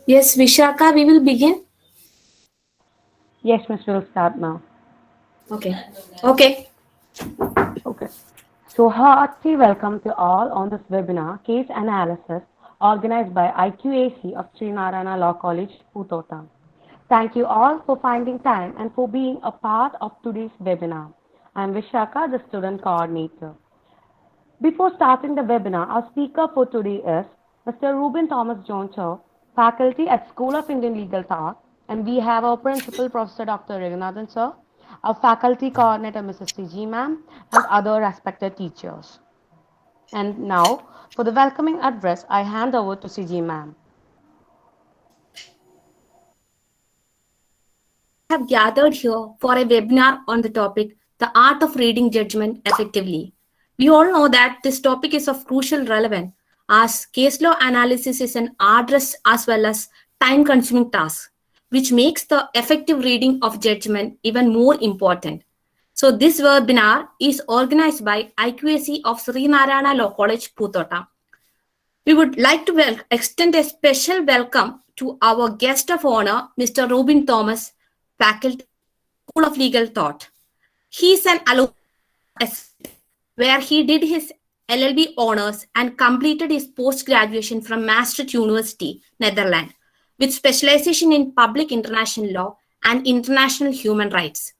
Yes, Vishaka, we will begin. Yes, Miss, we'll start now. Okay. Okay. Okay. So, hearty welcome to all on this webinar, Case Analysis, organized by IQAC of Srinarayana Law College, Putota. Thank you all for finding time and for being a part of today's webinar. I'm Vishaka, the student coordinator. Before starting the webinar, our speaker for today is Mr. Ruben Thomas Joncho, faculty at School of Indian Legal Thought, and we have our principal, Professor Dr. Raghunathan sir, our faculty coordinator, Mrs. CG ma'am, and other respected teachers. And now, for the welcoming address, I hand over to CG ma'am. We have gathered here for a webinar on the topic, The Art of Reading Judgment Effectively. We all know that this topic is of crucial relevance as case law analysis is an arduous as well as time consuming task, which makes the effective reading of judgment even more important. So, this webinar is organized by IQAC of Srinarayana Law College, Putota. We would like to extend a special welcome to our guest of honor, Mr. Robin Thomas, faculty, School of Legal Thought. He is an alumni where he did his LLB honors and completed his post-graduation from Maastricht University, Netherlands, with specialization in public international law and international human rights.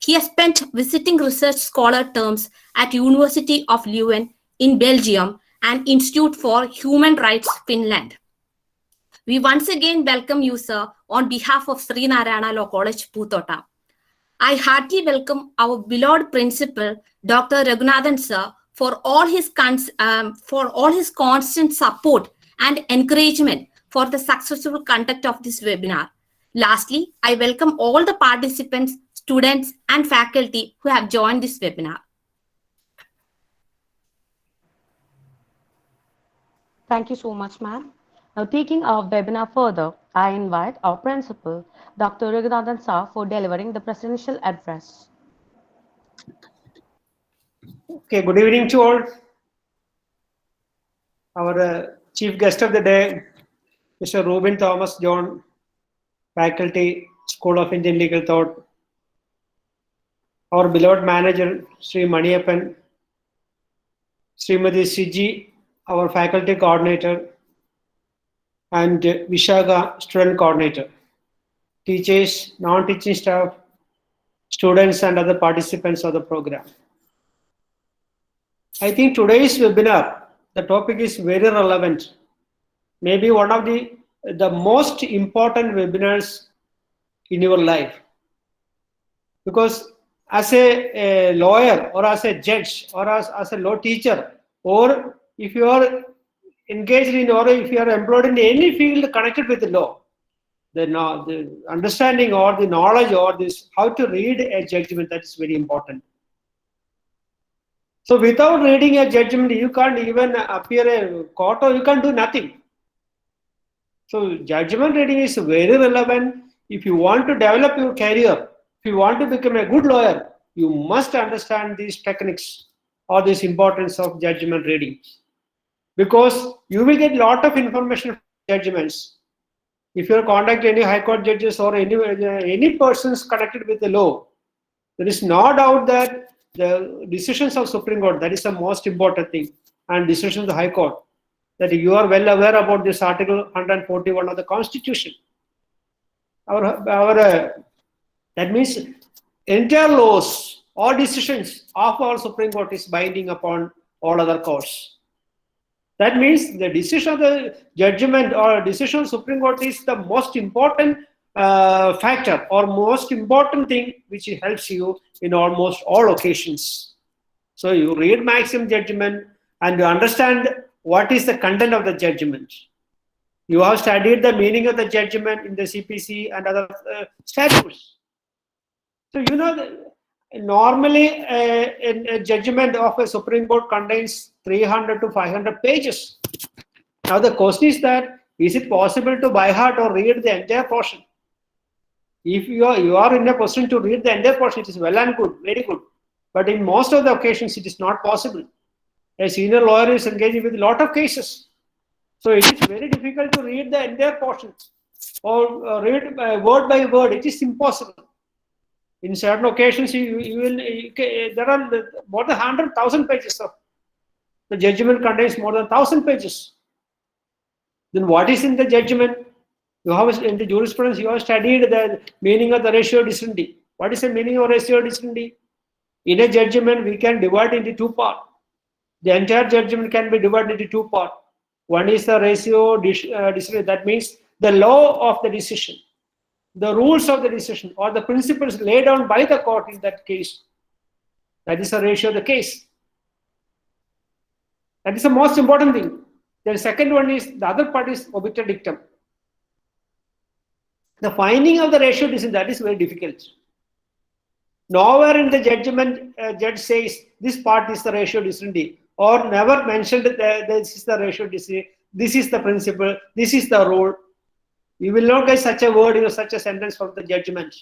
He has spent visiting research scholar terms at University of Leuven in Belgium and Institute for Human Rights, Finland. We once again welcome you, sir, on behalf of Srinarayana Law College, Putota. I heartily welcome our beloved principal, Dr. Raghunathan sir, for all his constant support and encouragement for the successful conduct of this webinar. Lastly, I welcome all the participants, students, and faculty who have joined this webinar. Thank you so much, ma'am. Now, taking our webinar further, I invite our principal, Dr. Raghunathan sir, for delivering the presidential address. Okay, good evening to all. Our chief guest of the day, Mr. Ruben Thomas John, faculty, School of Indian Legal Thought. Our beloved manager, Sri Maniappan, Srimati Siji, our faculty coordinator, and Vishaga, student coordinator. Teachers, non-teaching staff, students, and other participants of the program. I think today's webinar, the topic is very relevant. Maybe one of the most important webinars in your life. Because as a lawyer or as a judge or as a law teacher, or if you are engaged in or if you are employed in any field connected with the law, the understanding or the knowledge or this how to read a judgment, that is very important. So without reading a judgment, you can't even appear a court or you can't do nothing. So judgment reading is very relevant. If you want to develop your career, if you want to become a good lawyer, you must understand these techniques or this importance of judgment reading. Because you will get a lot of information from judgments. If you contact any high court judges or any persons connected with the law, there is no doubt that the decisions of Supreme Court, that is the most important thing, and decisions of the High Court, that you are well aware about this Article 141 of the Constitution. That means entire laws or decisions of our Supreme Court is binding upon all other courts. That means the decision of the judgment or decision of Supreme Court is the most important factor or most important thing which helps you in almost all occasions. So you read maximum judgment and you understand what is the content of the judgment. You have studied the meaning of the judgment in the CPC and other statutes. So you know that normally a judgment of a Supreme Court contains 300 to 500 pages. Now the question is that is it possible to by heart or read the entire portion? If you are in a position to read the entire portion, it is well and good, very good. But in most of the occasions, it is not possible. A senior lawyer is engaging with a lot of cases. So it is very difficult to read the entire portion or read word by word. It is impossible. In certain occasions, there are more than 100,000 pages of the judgment contains more than 1,000 pages. Then what is in the judgment? You have in the jurisprudence, you have studied the meaning of the ratio decidendi. What is the meaning of ratio decidendi? In a judgment, we can divide into two parts. The entire judgment can be divided into two parts. One is the ratio decidendi. That means the law of the decision, the rules of the decision, or the principles laid down by the court in that case. That is the ratio of the case. That is the most important thing. The second one is, the other part is obiter dictum. The finding of the ratio decision, that is very difficult. Nowhere in the judgment, judge says this part is the ratio decidendi, or never mentioned that this is the ratio decidendi, this is the principle, this is the rule. You will not get such a word, such a sentence from the judgment.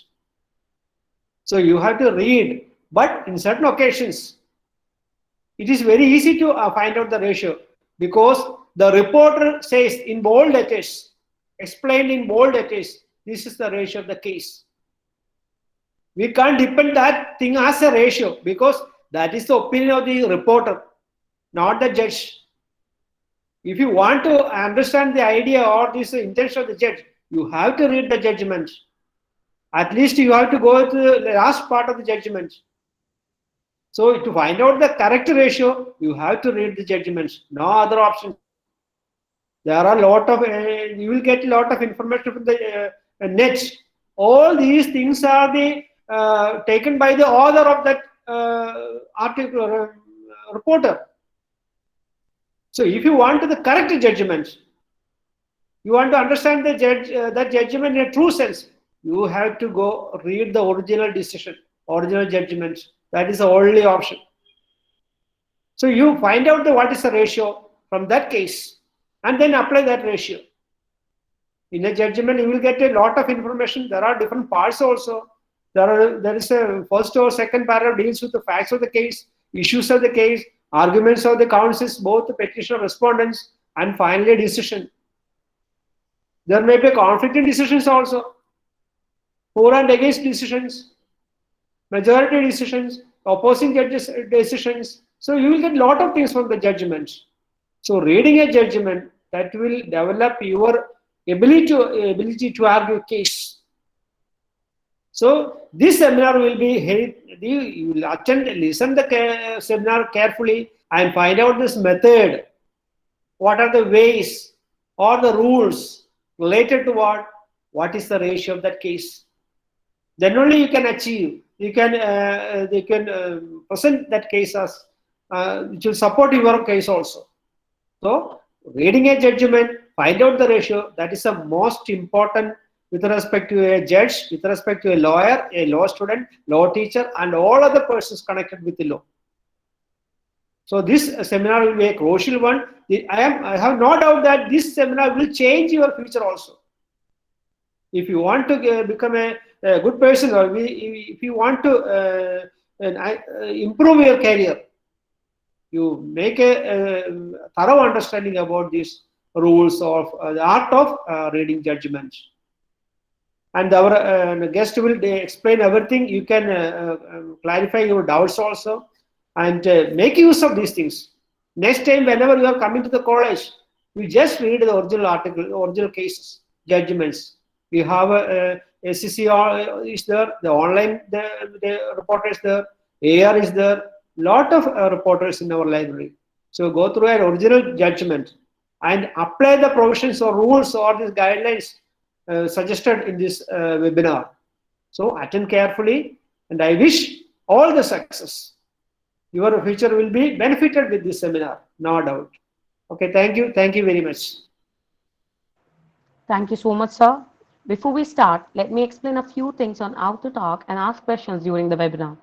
So you have to read. But in certain occasions, it is very easy to find out the ratio, because the reporter says in bold letters, explained in bold letters, this is the ratio of the case. We can't depend that thing as a ratio, because that is the opinion of the reporter, not the judge. If you want to understand the idea or this intention of the judge, you have to read the judgment. At least you have to go to the last part of the judgment. So to find out the correct ratio, you have to read the judgments. No other option. There are a lot of, you will get a lot of information from the net. All these things are taken by the author of that article, reporter. So if you want the correct judgment, you want to understand the that judgment in a true sense, you have to go read the original decision, original judgment. That is the only option. So you find out what is the ratio from that case, and then apply that ratio. In a judgment, you will get a lot of information. There are different parts also. There is a first or second paragraph deals with the facts of the case, issues of the case, arguments of the counsels, both the petitioner, respondents, and finally a decision. There may be conflicting decisions also, for and against decisions, majority decisions, opposing judges decisions. So you will get a lot of things from the judgment. So reading a judgment, that will develop your ability to argue case. So this seminar will be held, you will attend, listen the seminar carefully and find out this method. What are the ways or the rules related to what is the ratio of that case. Then only you can achieve, they can present that case as, which will support your case also. So reading a judgment, find out the ratio, that is the most important with respect to a judge, with respect to a lawyer, a law student, law teacher, and all other persons connected with the law. So this seminar will be a crucial one. I have no doubt that this seminar will change your future also. If you want to become a good person, or if you want to improve your career, you make a thorough understanding about these rules of the art of reading judgments. And our guest will explain everything. You can clarify your doubts also, and make use of these things. Next time, whenever you are coming to the college, you just read the original article, original cases, judgments. We have SCC is there, the online the reporter is there, AR is there, lot of reporters in our library. So go through an original judgment and apply the provisions or rules or these guidelines suggested in this webinar. So attend carefully, and I wish all the success. Your future will be benefited with this seminar, no doubt. Okay, thank you very much. Thank you so much, sir. Before we start, let me explain a few things on how to talk and ask questions during the webinar.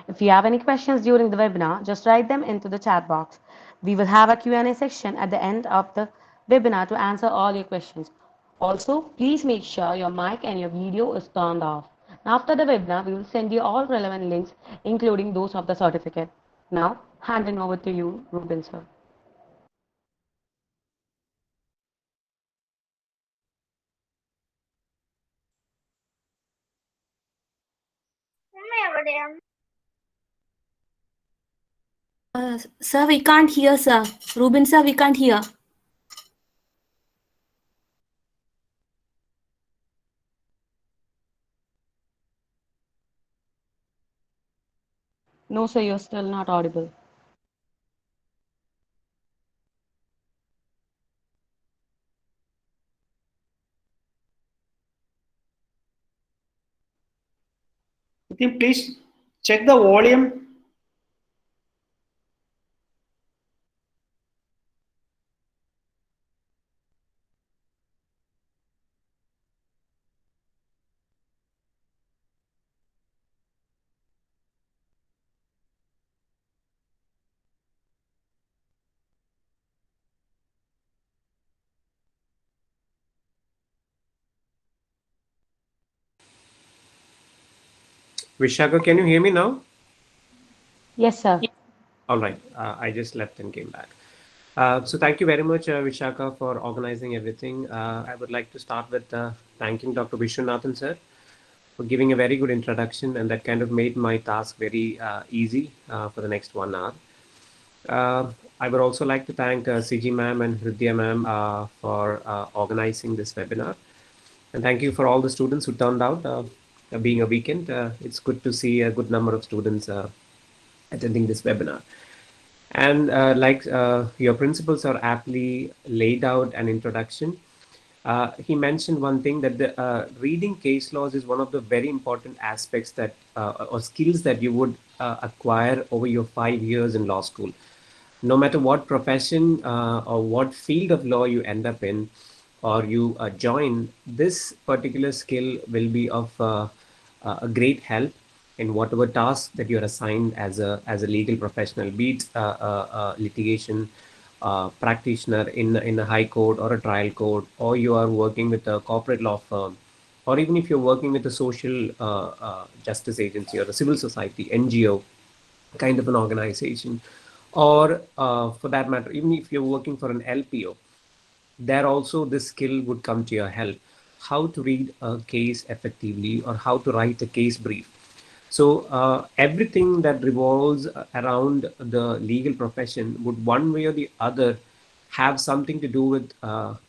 If you have any questions during the webinar, just write them into the chat box. We will have a Q&A section at the end of the webinar to answer all your questions. Also, please make sure your mic and your video is turned off. After the webinar, we will send you all relevant links, including those of the certificate. Now, handing over to you, Ruben sir. Sir, we can't hear, sir. Ruben, sir, we can't hear. No, sir, you're still not audible. Nitin, please check the volume. Vishaka, can you hear me now? Yes, sir. All right. I just left and came back. So thank you very much, Vishaka, for organizing everything. I would like to start with thanking Dr. Vishwanathan, sir, for giving a very good introduction, and that kind of made my task very easy for the next 1 hour. I would also like to thank CG ma'am and Hridya ma'am for organizing this webinar. And thank you for all the students who turned out. Being a weekend, it's good to see a good number of students attending this webinar. And your principals are aptly laid out an introduction. He mentioned one thing, that the reading case laws is one of the very important aspects that or skills that you would acquire over your 5 years in law school. No matter what profession or what field of law you end up in or you join, this particular skill will be of a great help in whatever task that you're assigned as a legal professional, be it litigation practitioner in a high court or a trial court, or you are working with a corporate law firm, or even if you're working with a social justice agency or a civil society, NGO kind of an organization, or for that matter, even if you're working for an LPO, there also this skill would come to your help. How to read a case effectively or how to write a case brief. So everything that revolves around the legal profession would one way or the other have something to do with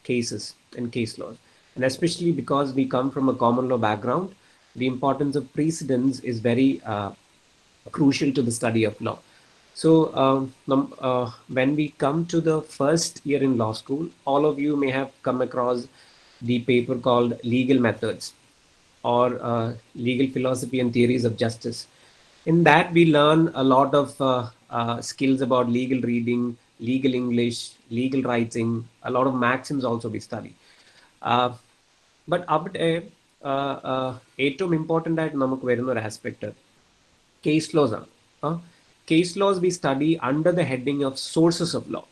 cases and case laws. And especially because we come from a common law background, the importance of precedents is very crucial to the study of law. So when we come to the first year in law school, all of you may have come across the paper called Legal Methods or Legal Philosophy and Theories of Justice. In that, we learn a lot of skills about legal reading, legal English, legal writing, a lot of maxims also we study. But അവിടെ ഏറ്റവും important ആയിട്ട് നമുക്ക് വരുന്ന ഒരു aspect case laws are. Case laws we study under the heading of sources of law.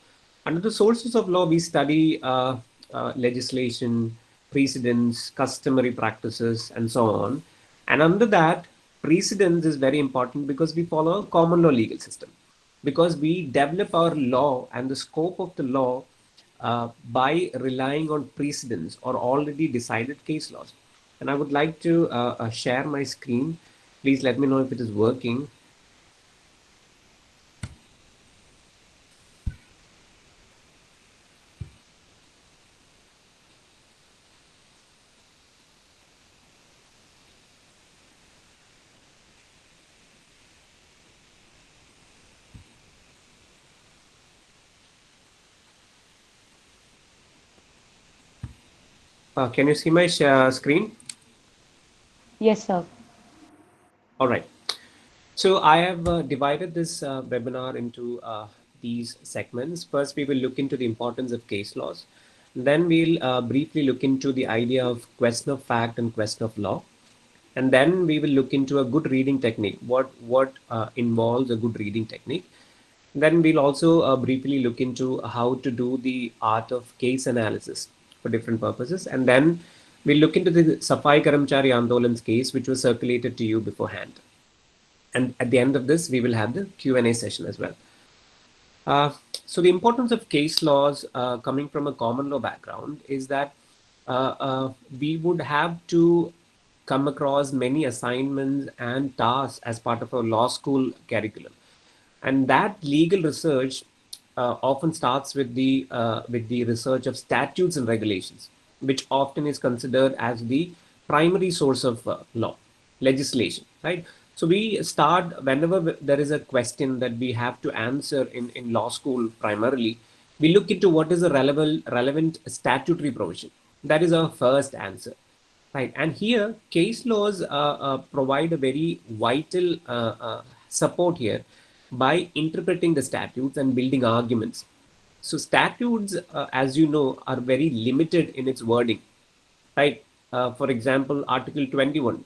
Under the sources of law, we study legislation, precedents, customary practices, and so on. And under that, precedents is very important because we follow a common law legal system. Because we develop our law and the scope of the law by relying on precedents or already decided case laws. And I would like to share my screen. Please let me know if it is working. Can you see my screen? Yes, sir. All right. So I have divided this webinar into these segments. First, we will look into the importance of case laws. Then we'll briefly look into the idea of question of fact and question of law. And then we will look into a good reading technique. What involves a good reading technique. Then we'll also briefly look into how to do the art of case analysis for different purposes. And then We'll look into the Safai Karamchari Andolan's case, which was circulated to you beforehand. And at the end of this, we will have the Q&A session as well. So the importance of case laws coming from a common law background is that we would have to come across many assignments and tasks as part of our law school curriculum. And that legal research often starts with the research of statutes and regulations, which often is considered as the primary source of law, legislation, right? So we start whenever there is a question that we have to answer in law school primarily, we look into what is a relevant statutory provision. That is our first answer, right? And here case laws provide a very vital support here by interpreting the statutes and building arguments. So statutes, as you know, are very limited in its wording, right? For example, Article 21,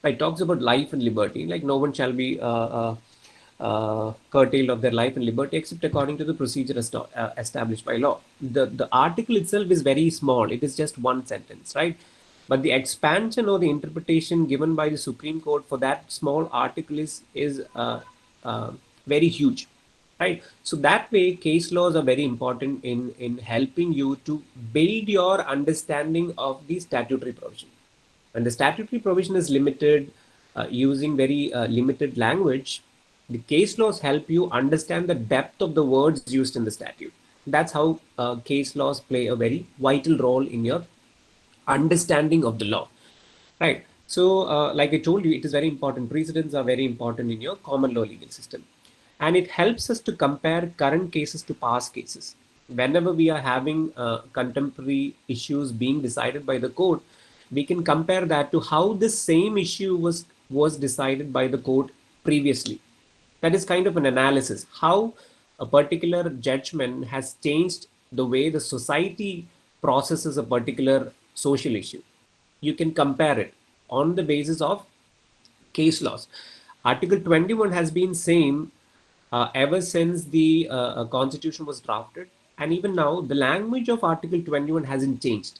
it talks about life and liberty, like no one shall be curtailed of their life and liberty except according to the procedure established by law. The article itself is very small. It is just one sentence, right? But the expansion or the interpretation given by the Supreme Court for that small article is very huge, right? So that way, case laws are very important in helping you to build your understanding of the statutory provision. When the statutory provision is limited, using very limited language, the case laws help you understand the depth of the words used in the statute. That's how case laws play a very vital role in your understanding of the law, right? So like I told you, it is very important. Precedents are very important in your common law legal system. And it helps us to compare current cases to past cases. Whenever we are having contemporary issues being decided by the court, we can compare that to how this same issue was decided by the court previously. That is kind of an analysis, how a particular judgment has changed the way the society processes a particular social issue. You can compare it on the basis of case laws. Article 21 has been same ever since the constitution was drafted, and even now the language of Article 21 hasn't changed,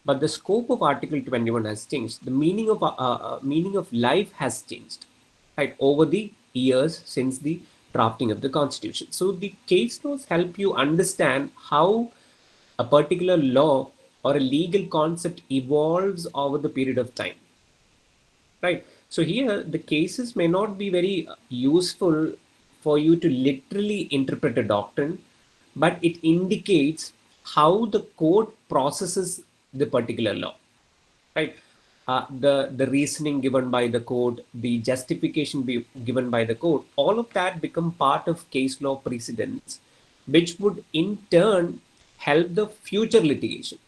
but the scope of Article 21 has changed. The meaning of life has changed, right, over the years since the drafting of the constitution. So the case laws help you understand how a particular law or a legal concept evolves over the period of time, right? So here the cases may not be very useful for you to literally interpret a doctrine, but it indicates how the court processes the particular law, right? The reasoning given by the court, the justification given by the court, all of that become part of case law precedents, which would in turn help the future litigation.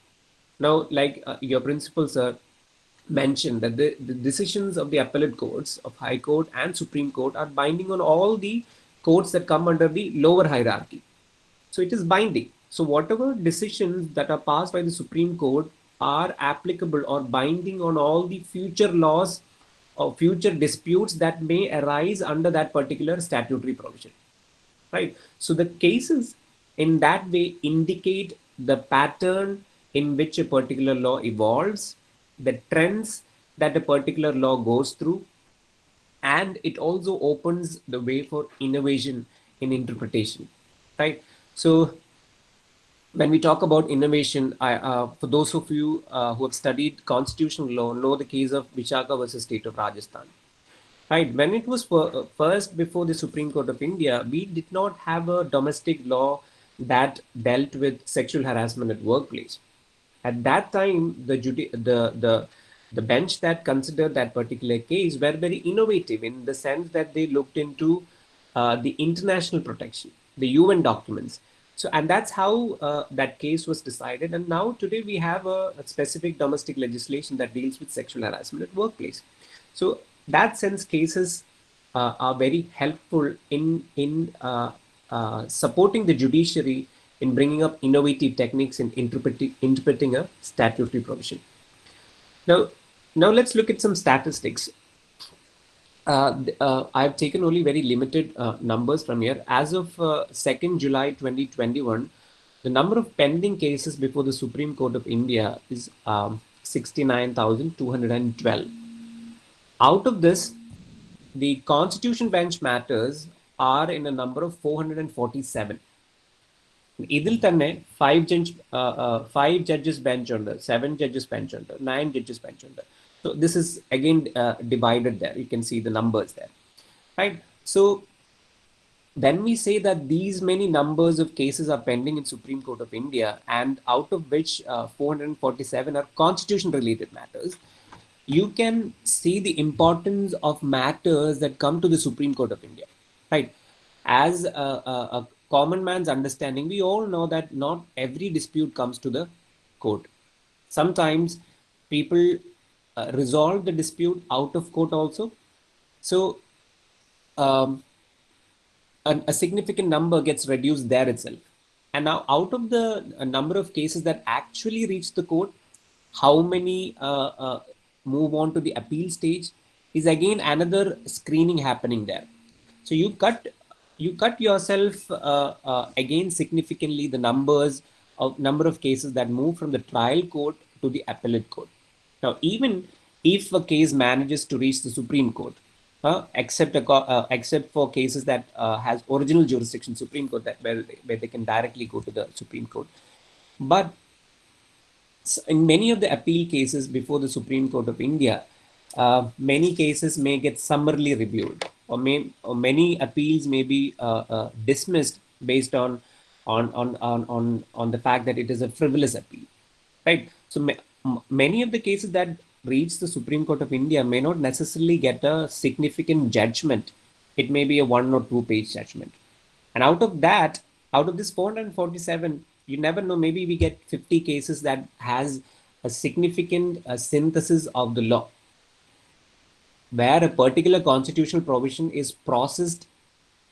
Now, like your principal sir mentioned, that the decisions of the appellate courts of High Court and Supreme Court are binding on all the courts that come under the lower hierarchy. So it is binding. So whatever decisions that are passed by the Supreme Court are applicable or binding on all the future laws or future disputes that may arise under that particular statutory provision, right? So the cases in that way indicate the pattern in which a particular law evolves, the trends that a particular law goes through, and it also opens the way for innovation in interpretation, right? So when we talk about innovation, for those of you who have studied constitutional law, know the case of Vishaka versus State of Rajasthan, right? When it was first before the Supreme Court of India, we did not have a domestic law that dealt with sexual harassment at workplace. At that time, the bench that considered that particular case were very innovative in the sense that they looked into the international protection, the UN documents. So, and that's how that case was decided. And now today we have a specific domestic legislation that deals with sexual harassment at workplace. So that sense cases are very helpful in supporting the judiciary in bringing up innovative techniques in interpreting a statutory provision. Now let's look at some statistics. I've taken only very limited numbers from here. As of 2nd July 2021, the number of pending cases before the Supreme Court of India is 69,212. Out of this, the constitution bench matters are in a number of 447. ഇതിൽ തന്നെ 5 judges bench ഉണ്ട്, 7 judges bench ഉണ്ട്, 9 judges bench ഉണ്ട്. So this is again divided there. You can see the numbers there, right? So when we say that these many numbers of cases are pending in Supreme Court of India, and out of which 447 are constitution related matters, you can see the importance of matters that come to the Supreme Court of India, right? As a common man's understanding, we all know that not every dispute comes to the court. Sometimes people resolve the dispute out of court also. So a significant number gets reduced there itself. And now out of the number of cases that actually reach the court, how many move on to the appeal stage is again another screening happening there. So you cut yourself again significantly the number of cases that move from the trial court to the appellate court. Now, even if a case manages to reach the Supreme Court, except for cases that has original jurisdiction Supreme Court, that where they can directly go to the Supreme Court, but in many of the appeal cases before the Supreme Court of India, many cases may get summarily reviewed, or many appeals may be dismissed based on the fact that it is a frivolous appeal, right? So many of the cases that reach the Supreme Court of India may not necessarily get a significant judgment. It may be a 1 or 2 page judgment. And out of this 447, you never know, maybe we get 50 cases that has a significant synthesis of the law, where a particular constitutional provision is processed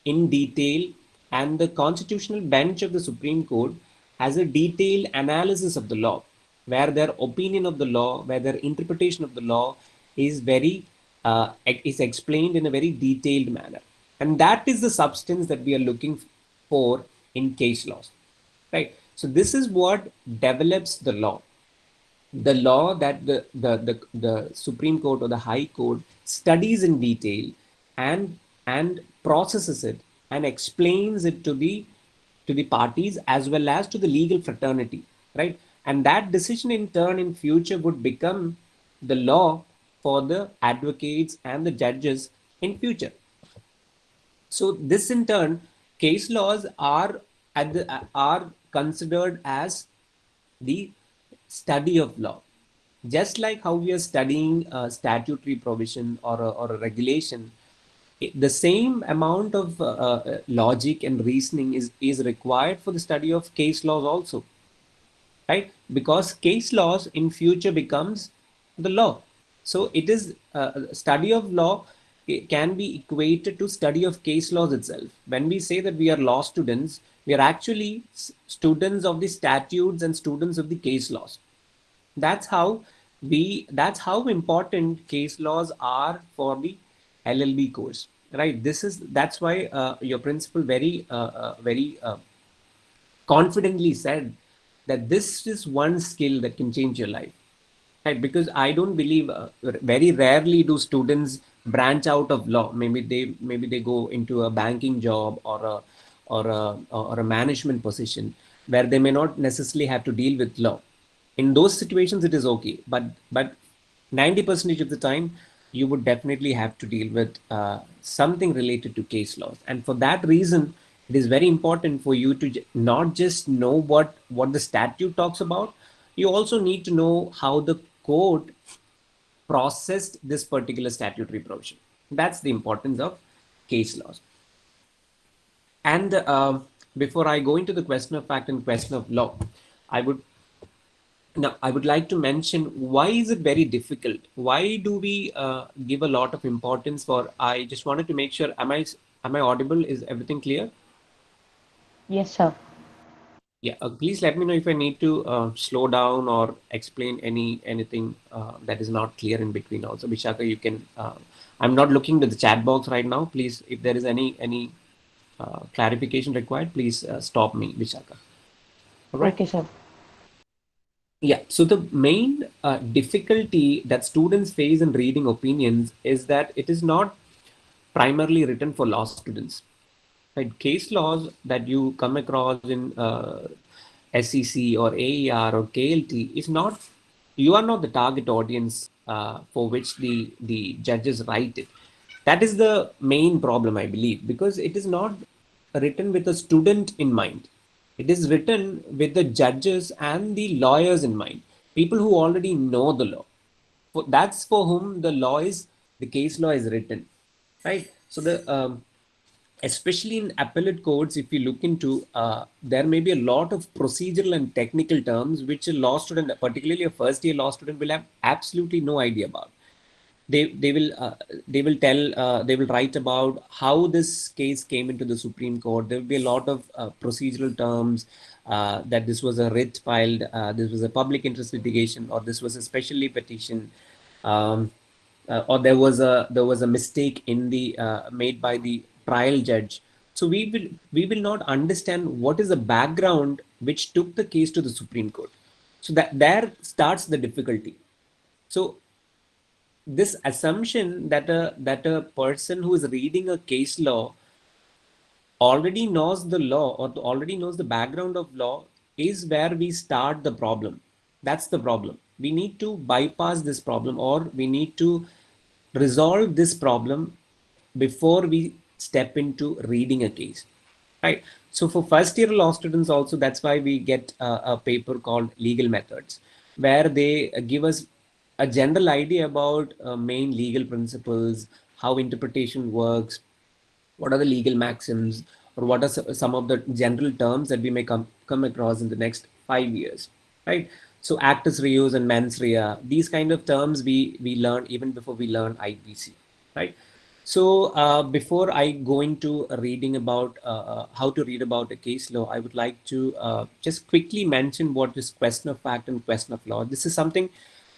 in detail, and the constitutional bench of the Supreme Court has a detailed analysis of the law, where their opinion of the law, where their interpretation of the law is is explained in a very detailed manner. And that is the substance that we are looking for in case laws, right? So this is what develops the law. The law that the Supreme Court or the High Court studies in detail and processes it and explains it to the parties as well as to the legal fraternity, right? And that decision in turn in future would become the law for the advocates and the judges in future. So this in turn, case laws are considered as the study of law. Just like how we are studying a statutory provision or a regulation, the same amount of logic and reasoning is required for the study of case laws also, right? Because case laws in future becomes the law. So it is study of law can be equated to study of case laws itself. When we say that we are law students, we are actually students of the statutes and students of the case laws. That's how important case laws are for the LLB course, right? That's why your principal very confidently said that this is one skill that can change your life, right? Because I don't believe very rarely do students branch out of law. Maybe they go into a banking job or a management position where they may not necessarily have to deal with law. In those situations it is okay, but 90% of the time you would definitely have to deal with something related to case laws. And for that reason, it is very important for you to not just know what the statute talks about, you also need to know how the court processed this particular statutory provision. That's the importance of case laws. And before I go into the question of fact and question of law, I would like to mention, why is it very difficult? Why do we give a lot of importance for? I just wanted to make sure, am I audible? Is everything clear? Yes, sir. Yeah, please let me know if I need to slow down or explain anything that is not clear in between. Also, Vishaka, you can. I'm not looking at the chat box right now. Please, if there is any clarification required, please stop me, Vishaka. All right. Okay, sir. Yeah, so the main difficulty that students face in reading opinions is that it is not primarily written for law students. Right? Case laws that you come across in SEC or AER or KLT is not, you are not the target audience for which the judges write it. That is the main problem, I believe, because it is not written with a student in mind. It is written with the judges and the lawyers in mind, people who already know the law. That's for whom the case law is written, right? So especially in appellate courts, if you look into, there may be a lot of procedural and technical terms which a law student, particularly a first year law student, will have absolutely no idea about. They will write about how this case came into the Supreme Court. There will be a lot of procedural terms, that this was a writ filed, this was a public interest litigation, or this was a specially petition, um, or there was a mistake in the made by the trial judge. So we will not understand what is the background which took the case to the Supreme Court. So that there starts the difficulty. So this assumption that a person who is reading a case law already knows the law or already knows the background of law is where we start the problem. That's the problem. We need to bypass this problem, or we need to resolve this problem before we step into reading a case, right? So for first year law students also, that's why we get a paper called Legal Methods, where they give us a general idea about main legal principles, how interpretation works, what are the legal maxims, or what are some of the general terms that we may come across in the next 5 years, right? So actus reus and mens rea, these kind of terms we learn even before we learn IPC, right? So before I go into reading about how to read about a case law, I would like to just quickly mention what is question of fact and question of law. This is something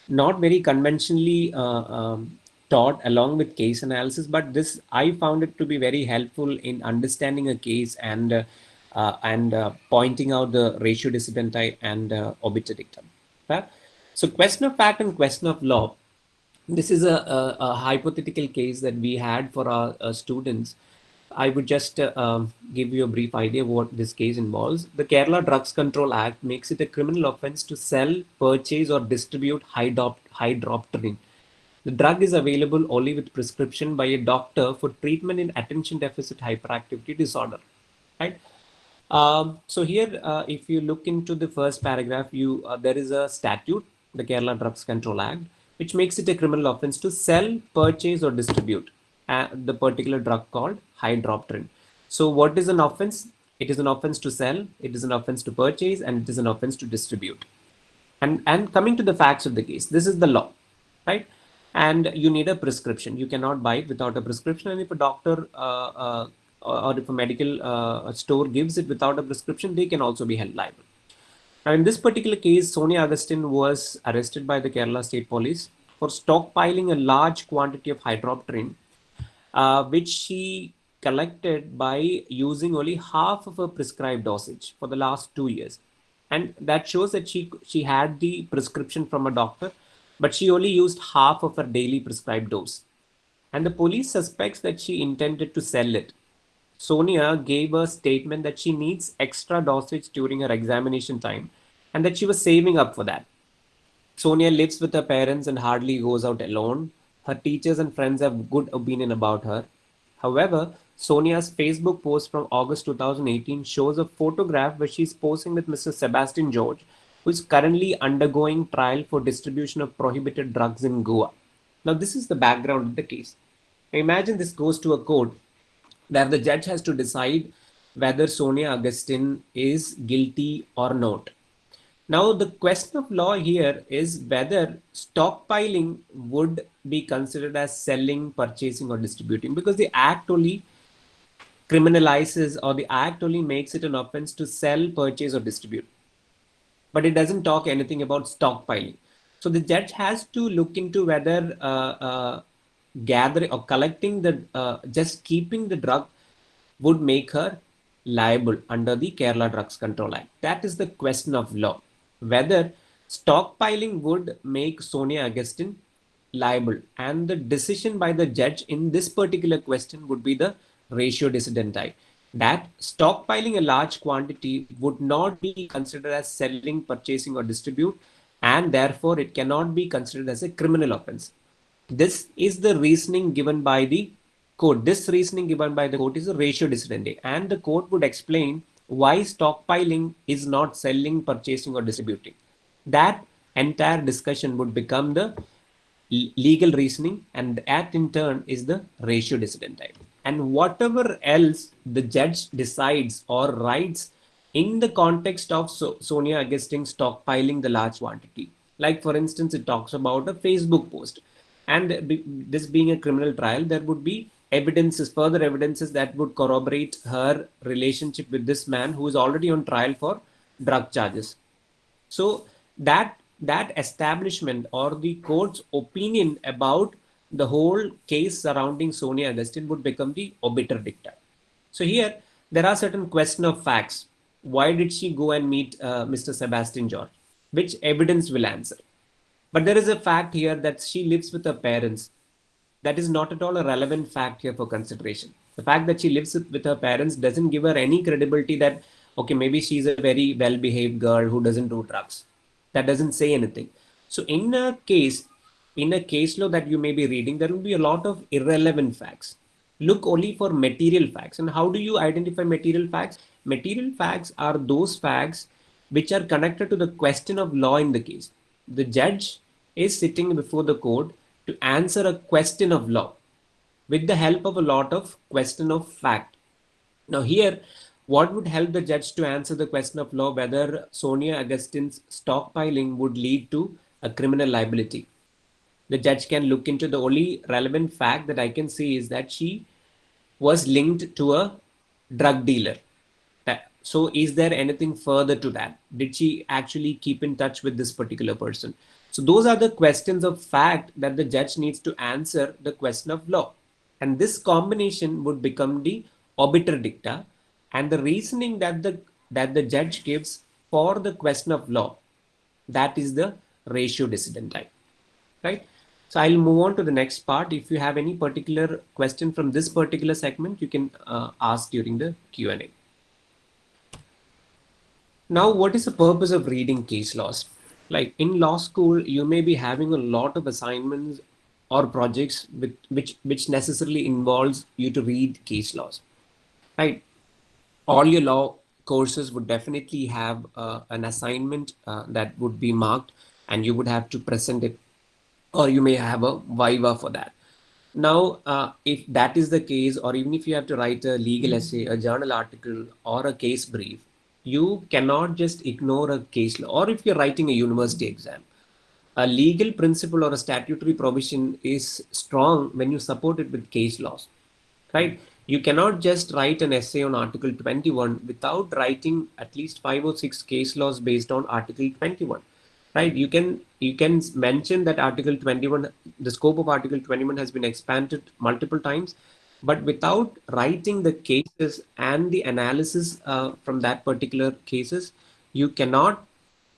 not very conventionally taught along with case analysis, but this I found it to be very helpful in understanding a case and pointing out the ratio decidendi and obiter dictum. Right? So question of fact and question of law. This is a hypothetical case that we had for our students. I would just give you a brief idea of what this case involves. The Kerala Drugs Control Act makes it a criminal offense to sell, purchase, or distribute hydropterin. The drug is available only with prescription by a doctor for treatment in attention deficit hyperactivity disorder. Right? So here, if you look into the first paragraph, there is a statute, the Kerala Drugs Control Act, which makes it a criminal offense to sell, purchase, or distribute the particular drug called hydropterin. So what is an offense? It is an offense to sell, it is an offense to purchase, and it is an offense to distribute. And coming to the facts of the case, this is the law, right? And you need a prescription. You cannot buy it without a prescription. And if a doctor or if a medical store gives it without a prescription, they can also be held liable. Now, in this particular case, Sonia Augustine was arrested by the Kerala State Police for stockpiling a large quantity of hydropterin, which she collected by using only half of a prescribed dosage for the last 2 years. And that shows that she had the prescription from a doctor, but she only used half of her daily prescribed dose. And the police suspects that she intended to sell it. Sonia gave a statement that she needs extra dosage during her examination time and that she was saving up for that. Sonia lives with her parents and hardly goes out alone. Her teachers and friends have good opinion about her. However, Sonia's Facebook post from August 2018 shows a photograph where she's posing with Mr. Sebastian George, who is currently undergoing trial for distribution of prohibited drugs in Goa. Now, this is the background of the case. Imagine this goes to a court where the judge has to decide whether Sonia Augustine is guilty or not. Now, the question of law here is whether stockpiling would be considered as selling, purchasing, or distributing, because the act only criminalizes, or the act only makes it an offense to sell, purchase, or distribute. But it doesn't talk anything about stockpiling. So the judge has to look into whether gathering or collecting just keeping the drug would make her liable under the Kerala Drugs Control Act. That is the question of law. Whether Stockpiling would make Sonia Augustine liable, and the decision by the judge in this particular question would be the ratio decidendi. That stockpiling a large quantity would not be considered as selling, purchasing, or distribute, and therefore it cannot be considered as a criminal offense. This is the reasoning given by the court. This reasoning given by the court is a ratio decidendi, and the court would explain why stockpiling is not selling, purchasing, or distributing. That entire discussion would become the legal reasoning, and that in turn is the ratio decidendi. And whatever else the judge decides or writes in the context of Sonia Augustine stockpiling the large quantity, like for instance, it talks about a Facebook post, and this being a criminal trial, there would be evidences, further evidences that would corroborate her relationship with this man who is already on trial for drug charges. So that establishment or the court's opinion about the whole case surrounding Sonia Augustine would become the obiter dicta. So here there are certain question of facts. Why did she go and meet Mr. Sebastian George? Which evidence will answer? But there is a fact here that she lives with her parents. That is not at all a relevant fact here for consideration. The fact that she lives with her parents doesn't give her any credibility that, okay, maybe she's a very well-behaved girl who doesn't do drugs. That doesn't say anything. So in a case law that you may be reading, there will be a lot of irrelevant facts. Look only for material facts. And how do you identify material facts? Material facts are those facts which are connected to the question of law in the case. The judge is sitting before the court to answer a question of law with the help of a lot of question of fact. Now here, what would help the judge to answer the question of law whether Sonia Augustine's stockpiling would lead to a criminal liability? The judge can look into the only relevant fact that I can see is that she was linked to a drug dealer. So is there anything further to that? Did she actually keep in touch with this particular person? So those are the questions of fact that the judge needs to answer the question of law. And this combination would become the obiter dicta, and the reasoning that the judge gives for the question of law, that is the ratio decidendi, right? So I'll move on to the next part. If you have any particular question from this particular segment, you can ask during the Q&A. Now, what is the purpose of reading case laws? Like in law school, you may be having a lot of assignments or projects which necessarily involves you to read case laws, right? All your law courses would definitely have an assignment that would be marked, and you would have to present it, or you may have a viva for that. Now, if that is the case, or even if you have to write a legal essay, a journal article, or a case brief, you cannot just ignore a case law. Or if you're writing a university exam, a legal principle or a statutory provision is strong when you support it with case laws, right? You cannot just write an essay on Article 21 without writing at least 5 or 6 case laws based on Article 21, right? You can mention that Article 21, the scope of Article 21 has been expanded multiple times, but without writing the cases and the analysis from that particular cases, you cannot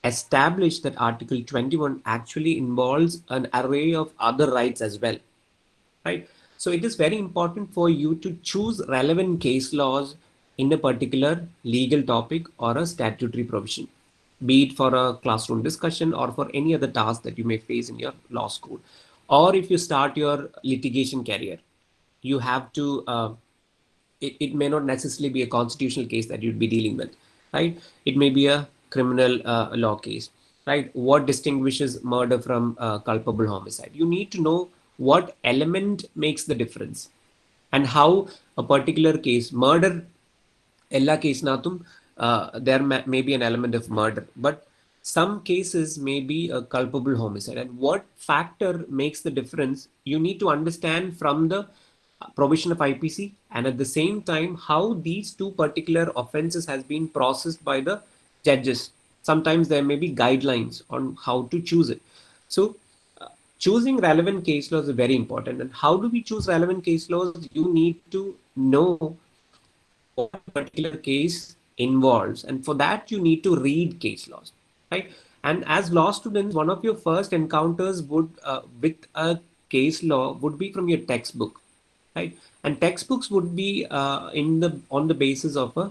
establish that Article 21 actually involves an array of other rights as well, right? So it is very important for you to choose relevant case laws in a particular legal topic or a statutory provision, be it for a classroom discussion or for any other task that you may face in your law school. Or if you start your litigation career, you have to, it may not necessarily be a constitutional case that you'd be dealing with, right? It may be a criminal law case, right? What distinguishes murder from culpable homicide? You need to know what element makes the difference and how a particular case, murder, ella case natum, there may be an element of murder, but some cases may be a culpable homicide. And what factor makes the difference? You need to understand from the provision of IPC, and at the same time how these two particular offenses has been processed by the judges. Sometimes there may be guidelines on how to choose it. So choosing relevant case laws is very important. And how do we choose relevant case laws? You need to know what a particular case involves, and for that you need to read case laws, right? And as law students, one of your first encounters would with a case law would be from your textbook, right? And textbooks would be on the basis of a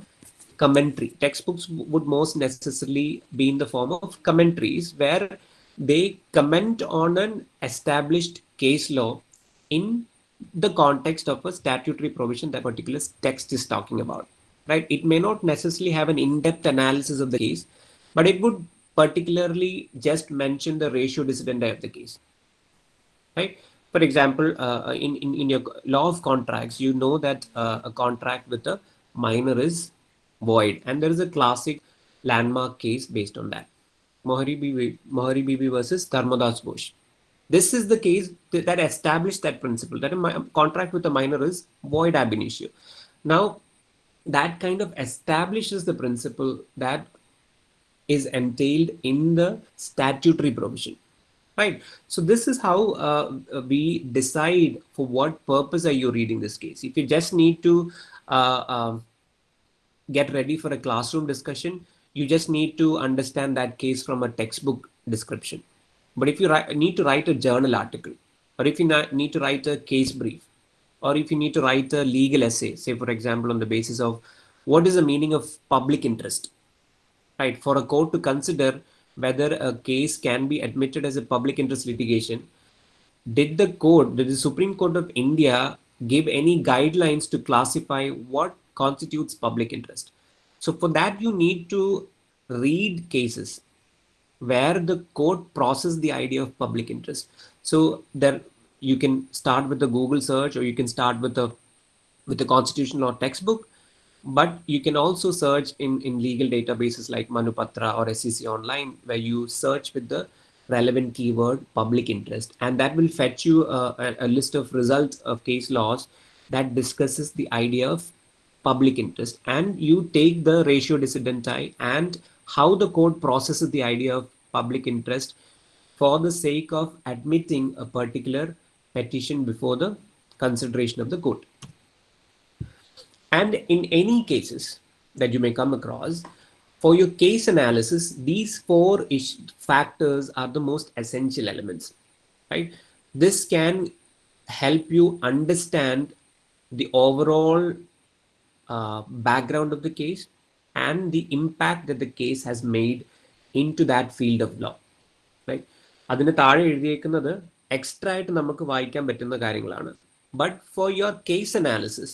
commentary. Textbooks would most necessarily be in the form of commentaries where they comment on an established case law in the context of a statutory provision that particular text is talking about, right? It may not necessarily have an in-depth analysis of the case, but it would particularly just mention the ratio decidendi of the case, right? For example, in your law of contracts, you know that a contract with a minor is void, and there is a classic landmark case based on that. Mohari Bibi versus Dharmadas Ghosh. This is the case that established that principle, that a contract with a minor is void ab initio. Now, that kind of establishes the principle that is entailed in the statutory provision, right? So this is how we decide for what purpose are you reading this case. If you just need to get ready for a classroom discussion, you just need to understand that case from a textbook description. But if you need to write a journal article, or if you need to write a case brief, or if you need to write a legal essay, say for example on the basis of what is the meaning of public interest, right? For a court to consider whether a case can be admitted as a public interest litigation, did the Supreme Court of India give any guidelines to classify what constitutes public interest? So for that, you need to read cases where the court processed the idea of public interest. So there you can start with a Google search, or you can start with a constitutional law textbook, but you can also search in legal databases like Manupatra or SEC Online, where you search with the relevant keyword public interest, and that will fetch you a list of results of case laws that discusses the idea of public interest, and you take the ratio decidendi and how the court processes the idea of public interest for the sake of admitting a particular petition before the consideration of the court. And in any cases that you may come across, for your case analysis, these four factors are the most essential elements, right? This can help you understand the overall background of the case and the impact that the case has made into that field of law, right? അതിന് താഴെ എഴുതിയേക്കുന്നത് extra ആയിട്ട് നമുക്ക് വായിക്കാൻ പറ്റുന്ന കാര്യങ്ങളാണ്. But for your case analysis,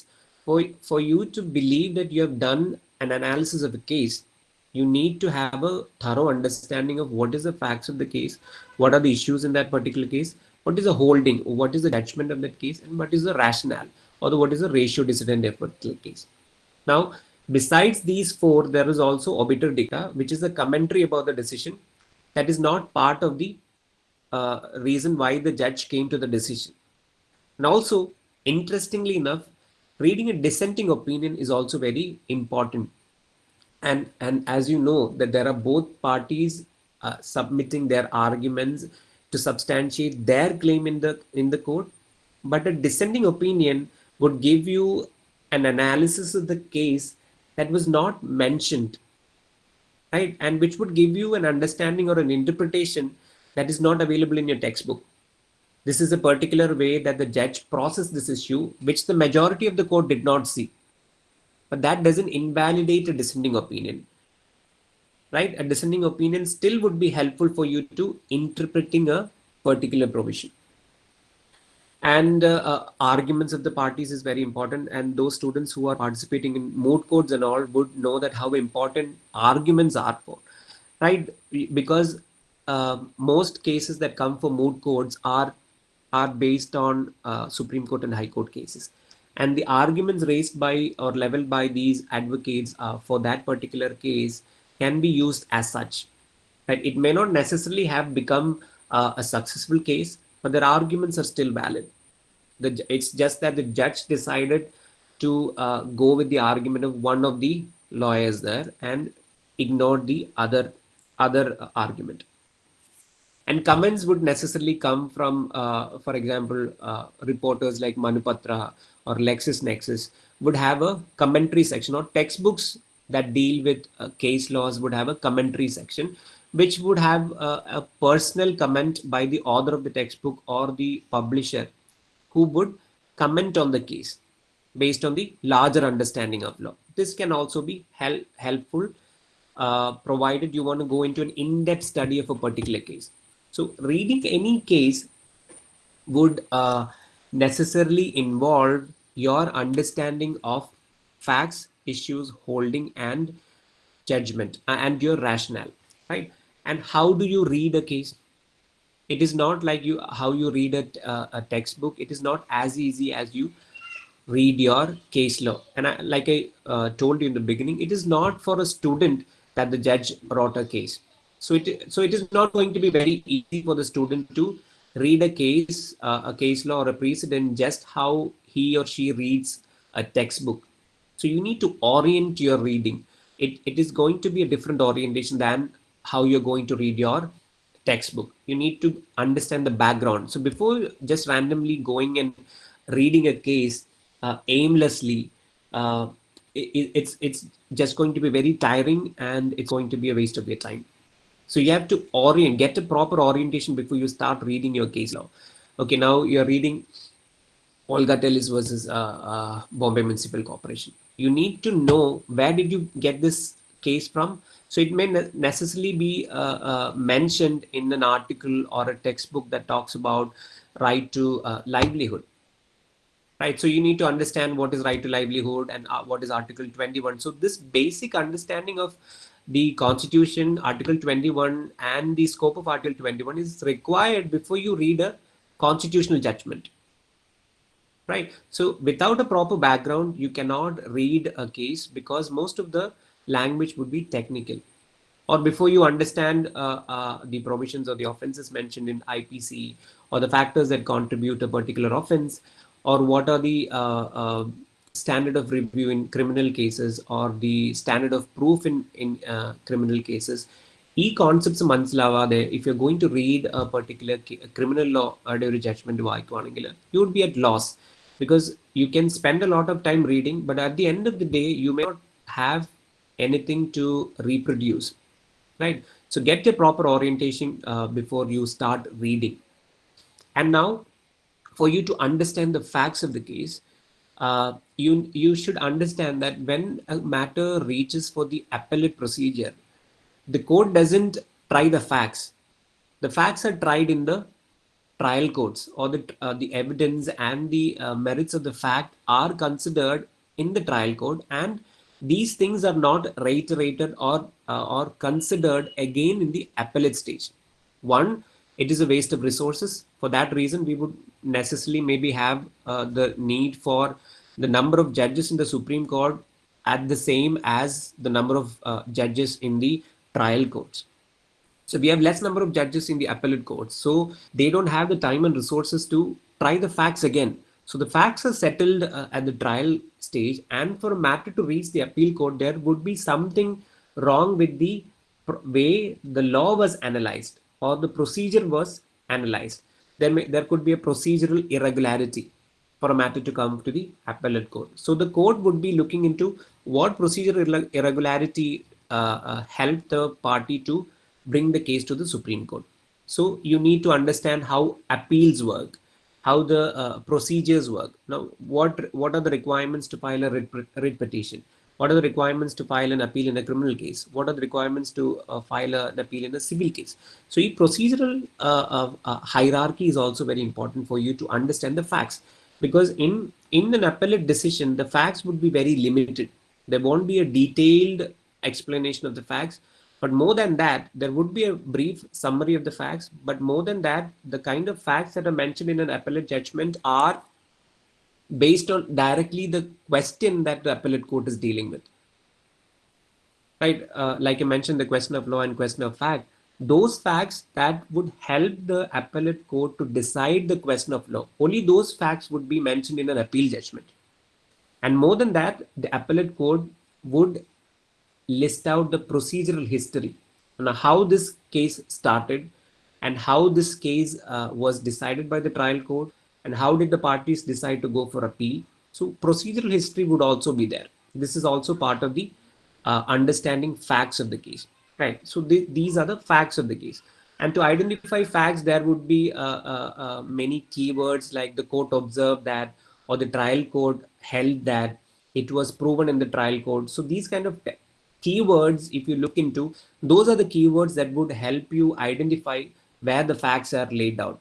for you to believe that you have done an analysis of the case, you need to have a thorough understanding of what is the facts of the case, what are the issues in that particular case, what is the holding, what is the judgment of that case, and what is the rationale, or what is the ratio decidendi of a particular case. Now, besides these four, there is also obiter dicta, which is a commentary about the decision that is not part of the reason why the judge came to the decision. And also, interestingly enough, reading a dissenting opinion is also very important. And as you know, that there are both parties submitting their arguments to substantiate their claim in the court, but a dissenting opinion would give you an analysis of the case that was not mentioned, right? And which would give you an understanding or an interpretation that is not available in your textbook. This is a particular way that the judge processed this issue, which the majority of the court did not see. But that doesn't invalidate a dissenting opinion, right? A dissenting opinion still would be helpful for you to interpreting a particular provision. And arguments of the parties is very important, and those students who are participating in moot courts and all would know that how important arguments are for, right? Because most cases that come for moot courts are based on Supreme Court and High Court cases, and the arguments raised by or leveled by these advocates for that particular case can be used as such, right? It may not necessarily have become a successful case, but their arguments are still valid. It's just that the judge decided to go with the argument of one of the lawyers there and ignored the other argument. And comments would necessarily come from, for example, reporters like Manupatra or LexisNexis would have a commentary section, or textbooks that deal with case laws would have a commentary section, which would have a personal comment by the author of the textbook or the publisher, who would comment on the case based on the larger understanding of law. This can also be helpful, provided you want to go into an in-depth study of a particular case. So reading any case would necessarily involve your understanding of facts, issues, holding, and judgment, and your rationale, right? And how do you read a case? It is not like how you read a textbook. It is not as easy as you read your case law. And like I told you in the beginning, it is not for a student that the judge wrote a case. So it is not going to be very easy for the student to read a case law or a precedent just how he or she reads a textbook. So you need to orient your reading. It is going to be a different orientation than how you're going to read your textbook. You need to understand the background. So before just randomly going and reading a case aimlessly, it's just going to be very tiring, and it's going to be a waste of your time. So you have to get a proper orientation before you start reading your case law. Okay, now you're reading Olga Tellis versus Bombay Municipal Corporation. You need to know, where did you get this case from? So it may necessarily be mentioned in an article or a textbook that talks about right to livelihood. Right, so you need to understand what is right to livelihood and what is Article 21. So this basic understanding of the Constitution, Article 21, and the scope of Article 21 is required before you read a constitutional judgment. Right, so without a proper background, you cannot read a case, because most of the language would be technical. Or before you understand the provisions or the offenses mentioned in IPC, or the factors that contribute a particular offense, or what are the standard of review in criminal cases, or the standard of proof in criminal cases, e concepts mansilava, if you're going to read a particular criminal law or judgment, you would be at loss, because you can spend a lot of time reading, but at the end of the day, you may not have anything to reproduce. Right, so get a proper orientation before you start reading. And now, for you to understand the facts of the case, you should understand that when a matter reaches for the appellate procedure, the court doesn't try the facts. The facts are tried in the trial courts, or the evidence and the merits of the fact are considered in the trial court, and these things are not reiterated or considered again in the appellate stage. One, it is a waste of resources. For that reason, we would necessarily maybe have the need for the number of judges in the Supreme Court at the same as the number of judges in the trial courts. So we have less number of judges in the appellate courts, so they don't have the time and resources to try the facts again. So the facts are settled at the trial stage, and for a matter to reach the appeal court, there would be something wrong with the way the law was analyzed or the procedure was analyzed. There could be a procedural irregularity for a matter to come to the appellate court. So the court would be looking into what procedural irregularity helped the party to bring the case to the Supreme Court. So you need to understand how appeals work, how the procedures work. Now, what are the requirements to file a writ petition? What are the requirements to file an appeal in a criminal case? What are the requirements to file an appeal in a civil case? So a procedural hierarchy is also very important for you to understand the facts, because in an appellate decision, the facts would be very limited. There won't be a detailed explanation of the facts. But more than that, there would be a brief summary of the facts. But more than that, the kind of facts that are mentioned in an appellate judgment are based on directly the question that the appellate court is dealing with. Right? Like I mentioned, the question of law and question of fact. Those facts that would help the appellate court to decide the question of law, only those facts would be mentioned in an appeal judgment. And more than that, the appellate court would list out the procedural history on how this case started and how this case was decided by the trial court and how did the parties decide to go for appeal. So procedural history would also be there. This is also part of the understanding facts of the case. right? So these are the facts of the case. And to identify facts, there would be many keywords like the court observed that, or the trial court held that, it was proven in the trial court. So these kind of keywords, if you look into, those are the keywords that would help you identify where the facts are laid out.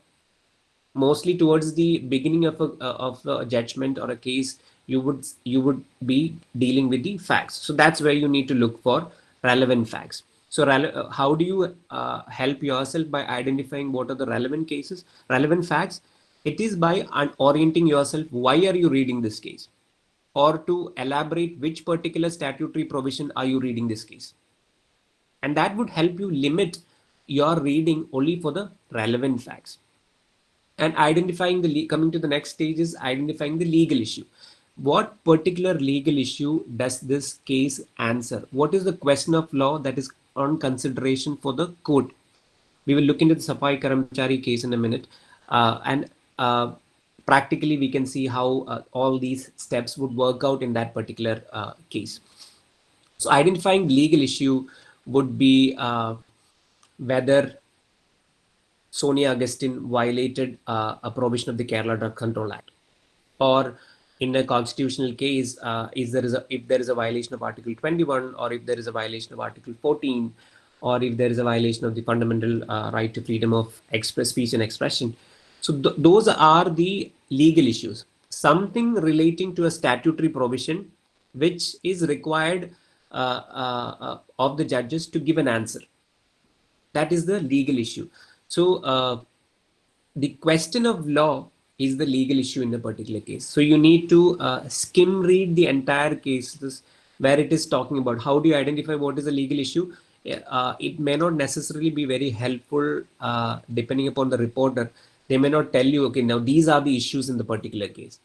Mostly towards the beginning of a judgment or a case, you would be dealing with the facts. So that's where you need to look for relevant facts. So how do you help yourself by identifying what are the relevant facts? It is by orienting yourself. Why are you reading this case? Or to elaborate which particular statutory provision are you reading this case? And that would help you limit your reading only for the relevant facts. And identifying coming to the next stage is identifying the legal issue. What particular legal issue does this case answer? What is the question of law that is on consideration for the court? We will look into the Safai Karamchari case in a minute. And practically we can see how all these steps would work out in that particular case. So identifying legal issue would be whether Sonia Augustine violated a provision of the Kerala Drug Control Act, or in a constitutional case, if there is a violation of Article 21, or if there is a violation of Article 14, or if there is a violation of the fundamental right to freedom of speech and expression. So those are the legal issues. Something relating to a statutory provision which is required of the judges to give an answer. That is the legal issue. So the question of law is the legal issue in the particular case. So you need to skim read the entire cases where it is talking about how do you identify what is the legal issue. It may not necessarily be very helpful depending upon the reporter. They may not tell you, okay, now these are the issues in the particular case.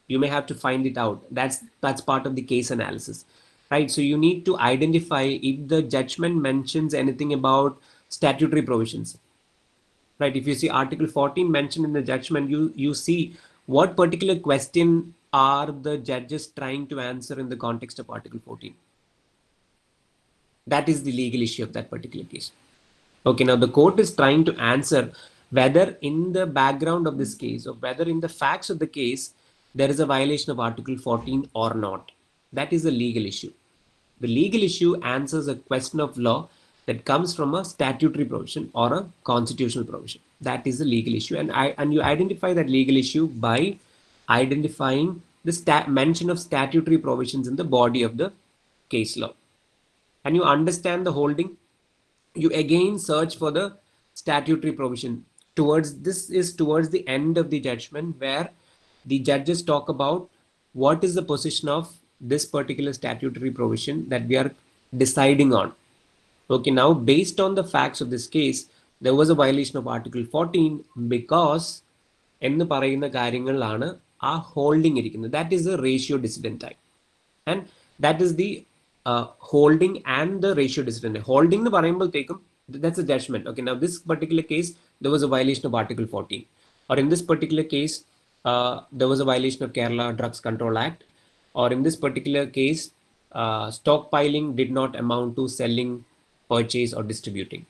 You may have to find it out. That's part of the case analysis, right? So you need to identify if the judgment mentions anything about statutory provisions. Right, if you see Article 14 mentioned in the judgment, you see what particular question are the judges trying to answer in the context of Article 14. That is the legal issue of that particular case. Okay, now the court is trying to answer whether in the background of this case, or whether in the facts of the case, there is a violation of Article 14 or not. That is the legal issue. The legal issue answers a question of law that comes from a statutory provision or a constitutional provision. That is the legal issue. And you identify that legal issue by identifying the mention of statutory provisions in the body of the case law. And you understand the holding. You again search for the statutory provision. Towards the end of the judgment, where the judges talk about what is the position of this particular statutory provision that we are deciding on. Okay, now based on the facts of this case, there was a violation of Article 14 because എന്ന് പറയുന്ന കാര്യങ്ങളിലാണ് ആ holding ഇരിക്കുന്നത്. That is the ratio dissident type. And that is the holding and the ratio dissident type. Holding എന്ന് പറയുമ്പോഴത്തേക്കും, that's a judgment. Okay, now this particular case, there was a violation of Article 14. Or in this particular case, there was a violation of Kerala Drugs Control Act. Or in this particular case, stockpiling did not amount to selling, purchase, or distributing.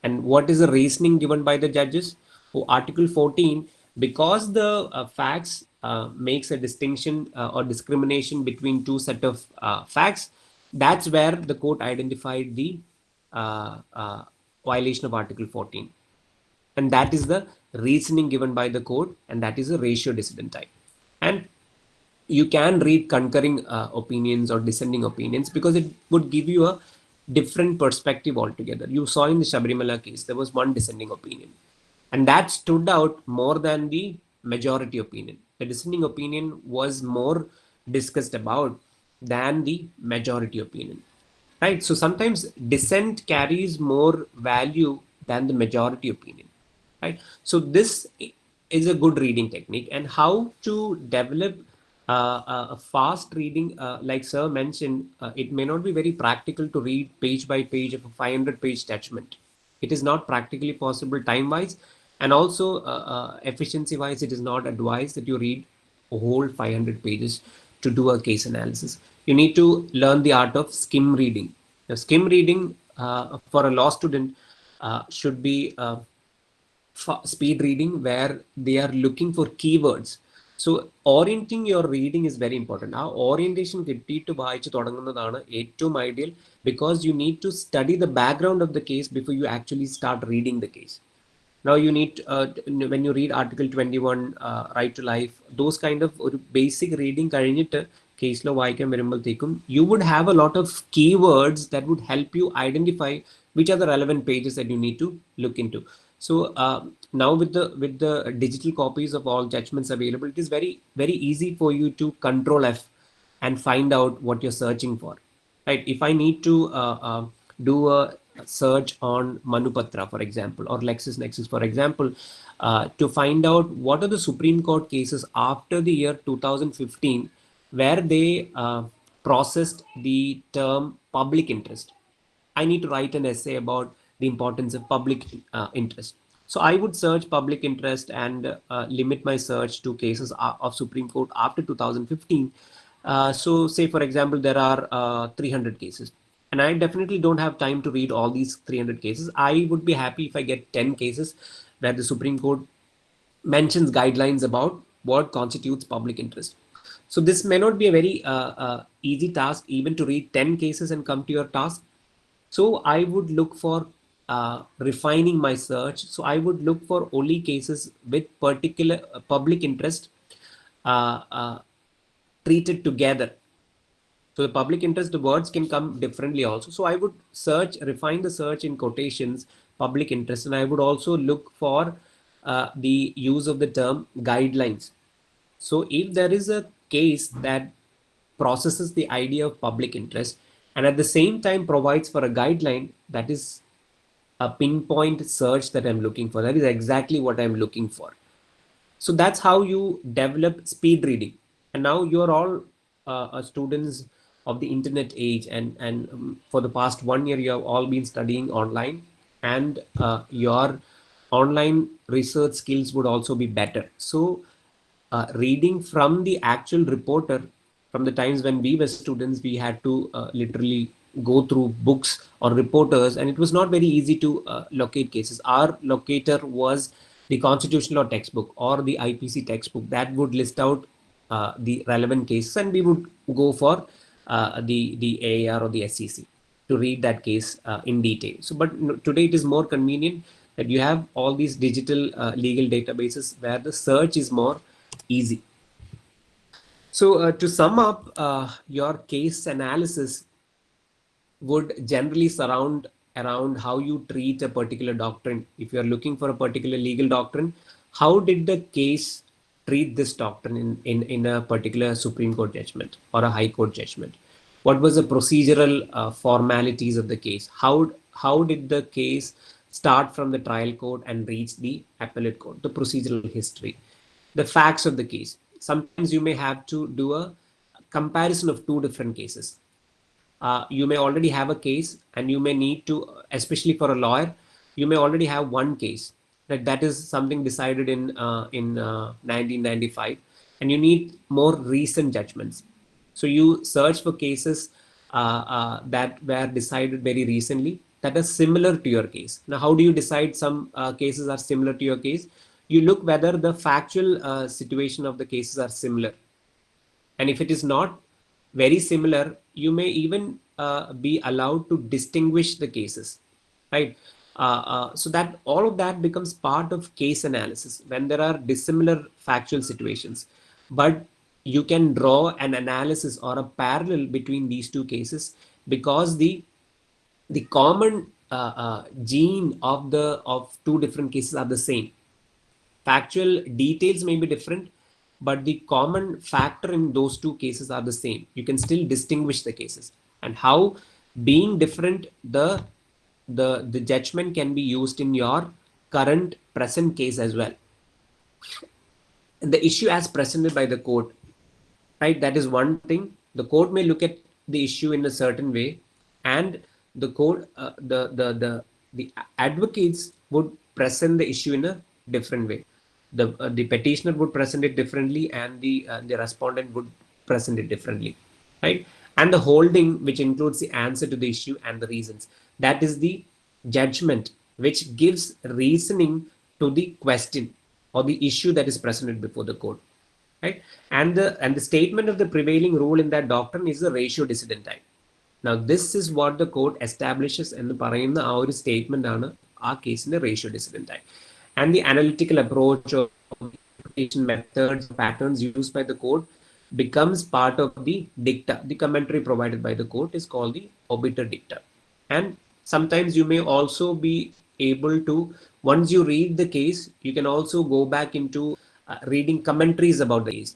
And what is the reasoning given by the judges? For Article 14, because the facts makes a distinction or discrimination between two set of facts, that's where the court identified the violation of Article 14. And that is the reasoning given by the court, and that is a ratio dissident type. And you can read concurring opinions or dissenting opinions because it would give you a different perspective altogether. You saw in the Sabarimala case, there was one dissenting opinion, and that stood out more than the majority opinion. The dissenting opinion was more discussed about than the majority opinion, right? So sometimes dissent carries more value than the majority opinion, right? So this is a good reading technique. And how to develop a fast reading, like sir mentioned, it may not be very practical to read page by page of a 500-page judgment. It is not practically possible time-wise, and also efficiency-wise, it is not advised that you read a whole 500 pages to do a case analysis. You need to learn the art of skim reading. Now, skim reading for a law student should be speed reading, where they are looking for keywords. So orienting your reading is very important. Our orientation കിട്ടിയിട്ട് വായിച്ചു തുടങ്ങുന്നതാണ് ഏറ്റവും ideal, because you need to study the background of the case before you actually start reading the case. Now you need, when you read Article 21, Right to Life, those kind of basic reading കഴിഞ്ഞിട്ട് case law വായിക്കാൻ വരുമ്പോഴത്തേക്കും you would have a lot of keywords that would help you identify which are the relevant pages that you need to look into. So now with the digital copies of all judgments available, it is very easy for you to control F and find out what you're searching for, right? If I need to do a search on Manupatra, for example, or LexisNexis, for example, to find out what are the Supreme Court cases after the year 2015 where they processed the term public interest, I need to write an essay about the importance of public interest. So I would search public interest and limit my search to cases of Supreme Court after 2015. So say, for example, there are 300 cases. And I definitely don't have time to read all these 300 cases. I would be happy if I get 10 cases where the Supreme Court mentions guidelines about what constitutes public interest. So this may not be a very easy task, even to read 10 cases and come to your task. So I would look for refining my search. So I would look for only cases with particular public interest treated together. So the public interest, the words can come differently also. So I would refine the search in quotations, public interest, and I would also look for the use of the term guidelines. So if there is a case that processes the idea of public interest and at the same time provides for a guideline, that is a pinpoint search that I'm looking for. That is exactly what I'm looking for. So that's how you develop speed reading. And now you're all students of the internet age, and for the past 1 year you have all been studying online, and your online research skills would also be better. So reading from the actual reporter, from the times when we were students, we had to literally go through books or reporters, and it was not very easy to locate cases. Our locator was the constitutional law textbook or the IPC textbook that would list out the relevant cases, and we would go for the AAR or the SEC to read that case in detail. So, but today it is more convenient that you have all these digital legal databases where the search is more easy. So to sum up, your case analysis would generally surround around how you treat a particular doctrine. If you are looking for a particular legal doctrine, how did the case treat this doctrine in a particular Supreme Court judgment or a High Court judgment? What was the procedural formalities of the case? How did the case start from the trial court and reach the appellate court? The procedural history, the facts of the case. Sometimes you may have to do a comparison of two different cases. You may already have a case, and you may need to, especially for a lawyer, you may already have one case that is something decided in 1995, and you need more recent judgments. So you search for cases that were decided very recently that are similar to your case. Now, how do you decide some cases are similar to your case? You look whether the factual situation of the cases are similar. And if it is not very similar, you may even be allowed to distinguish the cases, right? So that all of that becomes part of case analysis when there are dissimilar factual situations. But you can draw an analysis or a parallel between these two cases because the common gene of two different cases are the same. Factual details may be different, but the common factor in those two cases are the same. You can still distinguish the cases, and how being different, the judgment can be used in your current present case as well. The issue as presented by the court, right? That is one thing. The court may look at the issue in a certain way, and the court, the advocates would present the issue in a different way. The petitioner would present it differently, and the respondent would present it differently, right? And the holding, which includes the answer to the issue and the reasons. That is the judgment which gives reasoning to the question or the issue that is presented before the court, right? And the statement of the prevailing rule in that doctrine is the ratio decidendi. Now this is what the court establishes എന്ന് പറയുന്ന ആ ഒരു statement ആണ് ആ കേസിന്റെ ratio decidendi. And the analytical approach or methods, patterns used by the court becomes part of the dicta. The commentary provided by the court is called the obiter dicta. And sometimes you may also be able to, once you read the case, you can also go back into reading commentaries about the case,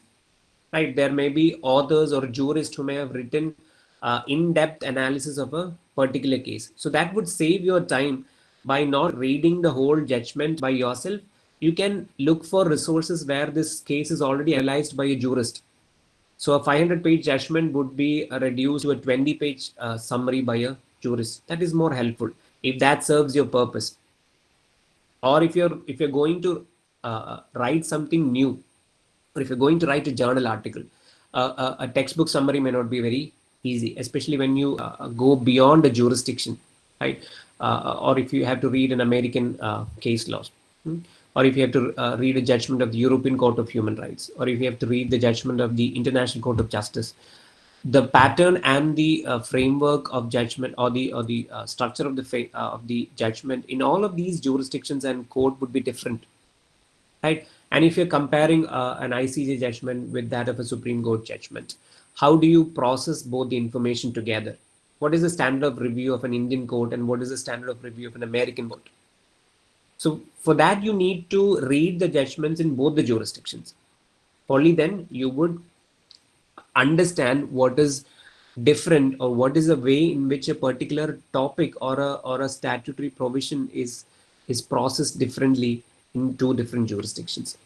right? There may be authors or jurists who may have written in-depth analysis of a particular case. So that would save your time by not reading the whole judgment by yourself. You can look for resources where this case is already analyzed by a jurist. So a 500-page judgment would be reduced to a 20-page summary by a jurist. That is more helpful if that serves your purpose. Or if you're going to write something new, or if you're going to write a journal article, a textbook summary may not be very easy, especially when you go beyond a jurisdiction, right? Or if you have to read an American case law, or if you have to read a judgment of the European Court of Human Rights, or if you have to read the judgment of the International Court of Justice, the pattern and the framework of judgment or the structure of the judgment in all of these jurisdictions and court would be different, right? And if you're comparing an ICJ judgment with that of a Supreme Court judgment, how do you process both the information together? What is the standard of review of an Indian court and what is the standard of review of an American court? So for that, you need to read the judgments in both the jurisdictions. Only then you would understand what is different or what is the way in which a particular topic or a statutory provision is processed differently in two different jurisdictions.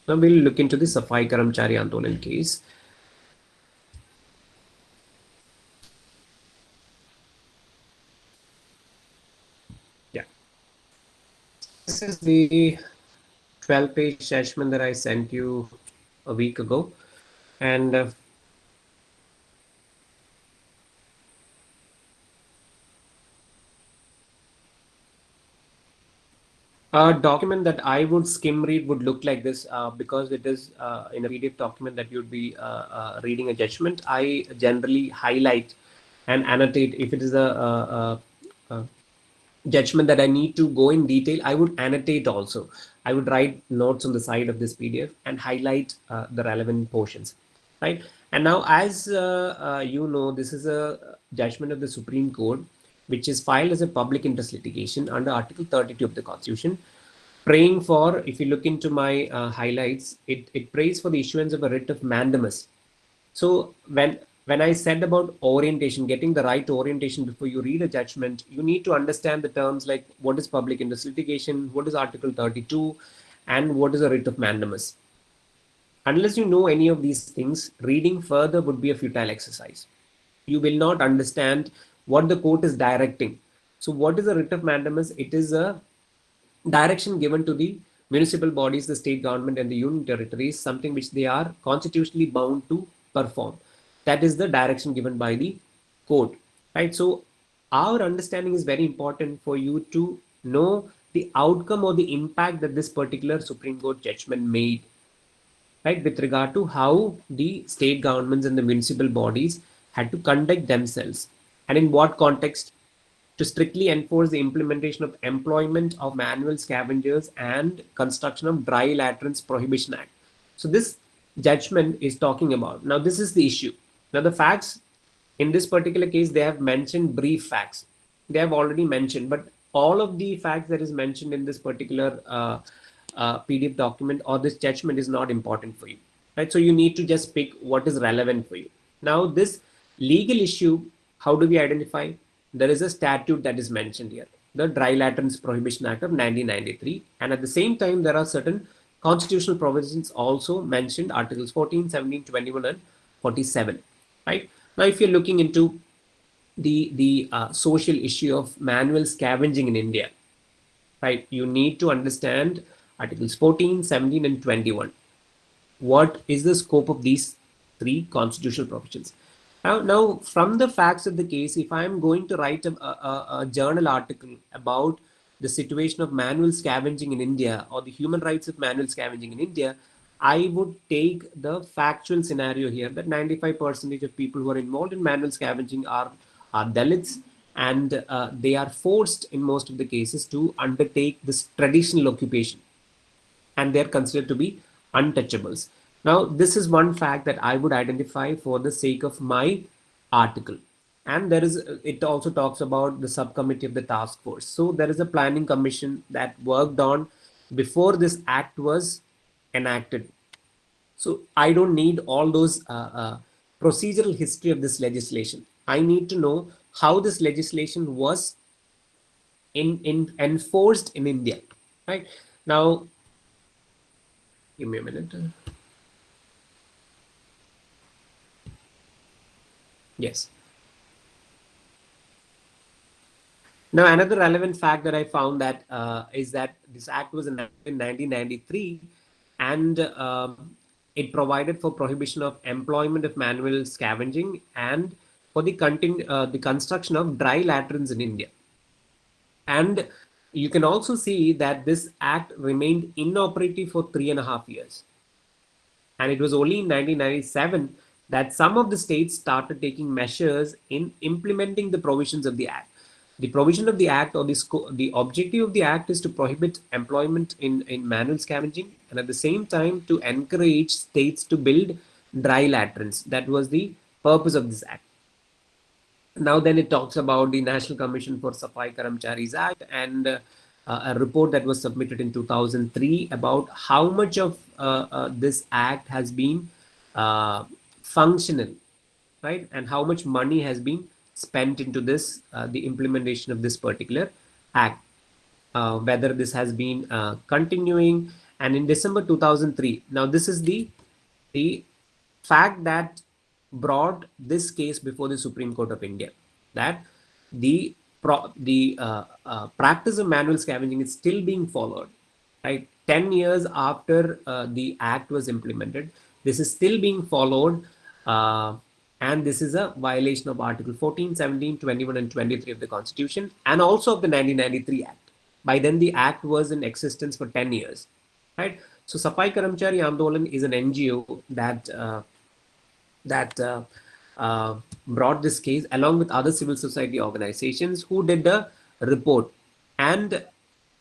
Now we'll look into the Safai Karamchari Andolan case. Yeah. This is the 12-page judgment that I sent you a week ago. And a document that I would skim read would look like this because it is in a PDF document that you'd be reading a judgment. I generally highlight and annotate. If it is a judgment that I need to go in detail, I would annotate also. I would write notes on the side of this PDF and highlight the relevant portions, right? And now, as you know, this is a judgment of the Supreme Court, which is filed as a public interest litigation under Article 32 of the Constitution, praying for, if you look into my highlights, it prays for the issuance of a writ of mandamus. So when I said about orientation, getting the right orientation before you read a judgment, you need to understand the terms like what is public interest litigation, what is Article 32, and what is a writ of mandamus. Unless you know any of these things, reading further would be a futile exercise. You will not understand what the court is directing. So what is a writ of mandamus? It is a direction given to the municipal bodies, the state government and the union territories, something which they are constitutionally bound to perform. That is the direction given by the court, right? So our understanding is very important for you to know the outcome or the impact that this particular Supreme Court judgment made, right, with regard to how the state governments and the municipal bodies had to conduct themselves, and in what context, to strictly enforce the implementation of employment of manual scavengers and construction of dry latrines Prohibition Act. So this judgment is talking about, now this is the issue. Now the facts in this particular case, they have mentioned brief facts. They have already mentioned, but all of the facts that is mentioned in this particular PDF document or this judgment is not important for you, right? So you need to just pick what is relevant for you. Now this legal issue, how do we identify? There is a statute that is mentioned here, the Dry Latrines Prohibition Act of 1993. And at the same time, there are certain constitutional provisions also mentioned, Articles 14, 17, 21, and 47, right? Now, if you're looking into the social issue of manual scavenging in India, right, you need to understand Articles 14, 17, and 21. What is the scope of these three constitutional provisions? Now, from the facts of the case, if I'm going to write a journal article about the situation of manual scavenging in India or the human rights of manual scavenging in India, I would take the factual scenario here that 95% of people who are involved in manual scavenging are Dalits, and they are forced in most of the cases to undertake this traditional occupation, and they're considered to be untouchables. Now, this is one fact that I would identify for the sake of my article. And it also talks about the subcommittee of the task force. So there is a planning commission that worked on before this act was enacted. So I don't need all those procedural history of this legislation. I need to know how this legislation was enforced in India, right? Now, give me a minute. Yes. Now, another relevant fact that I found that is that this act was enacted in 1993, and it provided for prohibition of employment of manual scavenging and for the construction of dry latrines in India. And you can also see that this act remained inoperative for 3.5 years. And it was only in 1997 that some of the states started taking measures in implementing the provisions of the act. The provision of the act, or the objective of the act, is to prohibit employment in manual scavenging, and at the same time to encourage states to build dry latrines. That was the purpose of this act. Now then, it talks about the National Commission for Safai Karamcharis Act, and a report that was submitted in 2003 about how much of this act has been functional, right, and how much money has been spent into this, the implementation of this particular act, whether this has been continuing. And in December 2003, now this is the fact that brought this case before the Supreme Court of India, that the practice of manual scavenging is still being followed, right? 10 years after the act was implemented, this is still being followed, and this is a violation of Article 14, 17, 21, and 23 of the Constitution, and also of the 1993 Act. By then, the Act was in existence for 10 years, right? So, Safai Karamchari Andolan is an NGO that brought this case along with other civil society organizations who did a report. And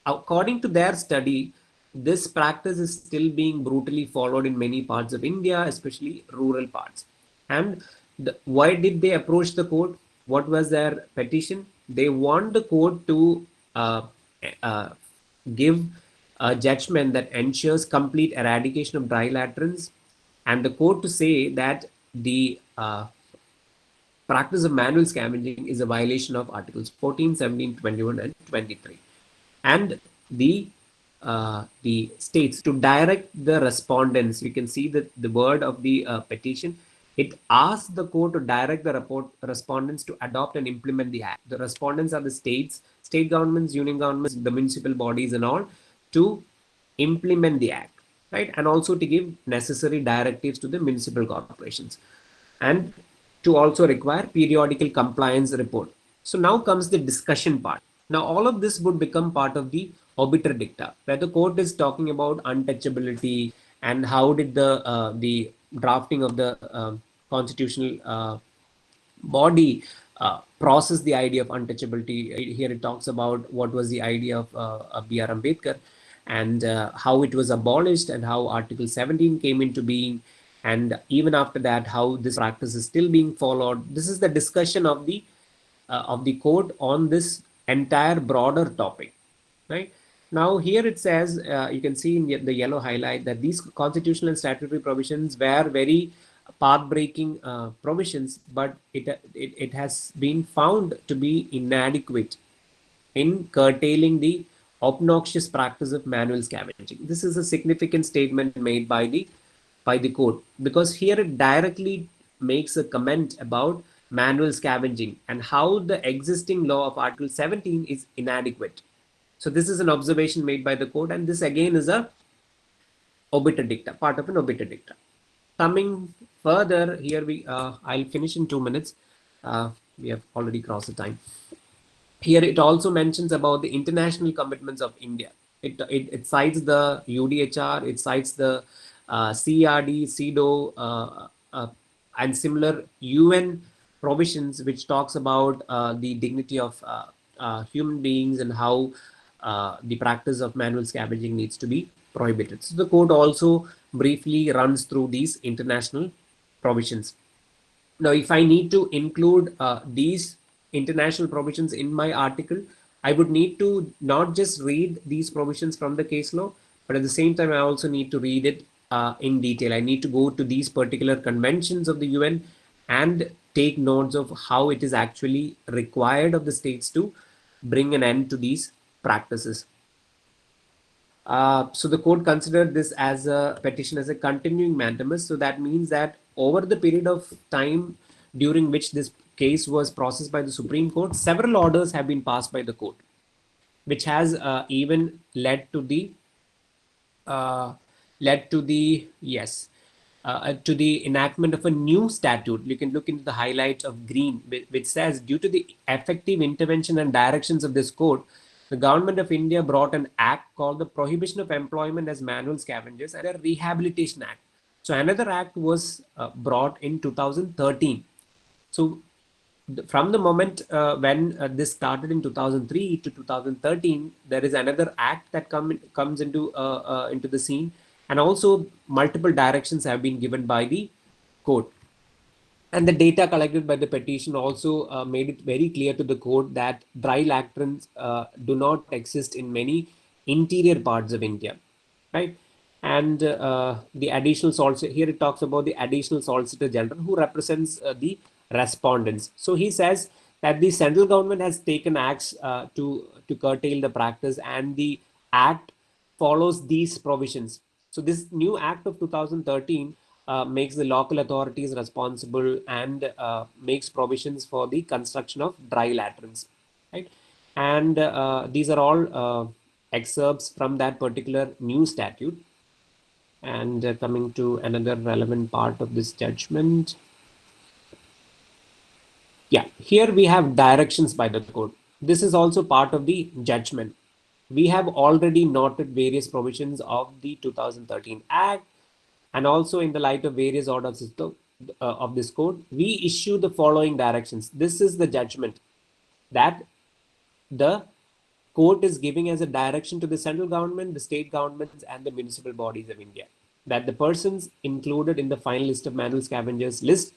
according to their study, this practice is still being brutally followed in many parts of India, especially rural parts. And why did they approach the court? What was their petition? They want the court to give a judgment that ensures complete eradication of dry latrines, and the court to say that the practice of manual scavenging is a violation of Articles 14, 17, 21, and 23. And the states to direct the respondents. You can see that the word of the petition, it asks the court to direct the respondents to adopt and implement the act. The respondents are the states, state governments, union governments, the municipal bodies and all, to implement the act, right? And also to give necessary directives to the municipal corporations, and to also require periodical compliance report. So now comes the discussion part. Now all of this would become part of the obiter dicta, where the court is talking about untouchability and how did the drafting of the constitutional body process the idea of untouchability. Here it talks about what was the idea of B.R. Ambedkar, and how it was abolished, and how Article 17 came into being, and even after that how this practice is still being followed. This is the discussion of the court on this entire broader topic, right? Now here it says, you can see in the yellow highlight, that these constitutional and statutory provisions were very path-breaking provisions, but it has been found to be inadequate in curtailing the obnoxious practice of manual scavenging. This is a significant statement made by the court, because here it directly makes a comment about manual scavenging and how the existing law of Article 17 is inadequate. So this is an observation made by the court, and this again is a obiter dicta, part of an obiter dicta. Coming Further, here I'll finish in 2 minutes. We have already crossed the time. Here it also mentions about the international commitments of India. It cites the UDHR, it cites the CRD, CEDAW, and similar UN provisions, which talks about the dignity of human beings and how the practice of manual scavenging needs to be prohibited. So the code also briefly runs through these international provisions. Now, if I need to include these international provisions in my article, I would need to not just read these provisions from the case law, but at the same time, I also need to read it in detail. I need to go to these particular conventions of the UN and take notes of how it is actually required of the states to bring an end to these practices. So the court considered this as a petition as a continuing mandamus. So that means that over the period of time during which this case was processed by the Supreme Court, several orders have been passed by the court, which has even led to the to the enactment of a new statute. You can look into the highlights of green, which says, due to the effective intervention and directions of this court, the government of India brought an act called the Prohibition of Employment as Manual Scavengers and a Rehabilitation Act. So another act was brought in 2013. So from the moment when this started in 2003 to 2013, there is another act that comes into the scene, and also multiple directions have been given by the court. And the data collected by the petition also made it very clear to the court that dry latrines do not exist in many interior parts of India, right? And the additional solicitor, here it talks about the additional solicitor general who represents the respondents. So he says that the central government has taken acts to curtail the practice, and the act follows these provisions. So this new act of 2013 makes the local authorities responsible and makes provisions for the construction of dry latrines, right? And these are all excerpts from that particular new statute. And coming to another relevant part of this judgment. Yeah, here we have directions by the court. This is also part of the judgment. We have already noted various provisions of the 2013 Act, and also in the light of various orders of this court, we issue the following directions. This is the judgment that the court is giving as a direction to the central government, the state governments, and the municipal bodies of India, that the persons included in the final list of manual scavengers list,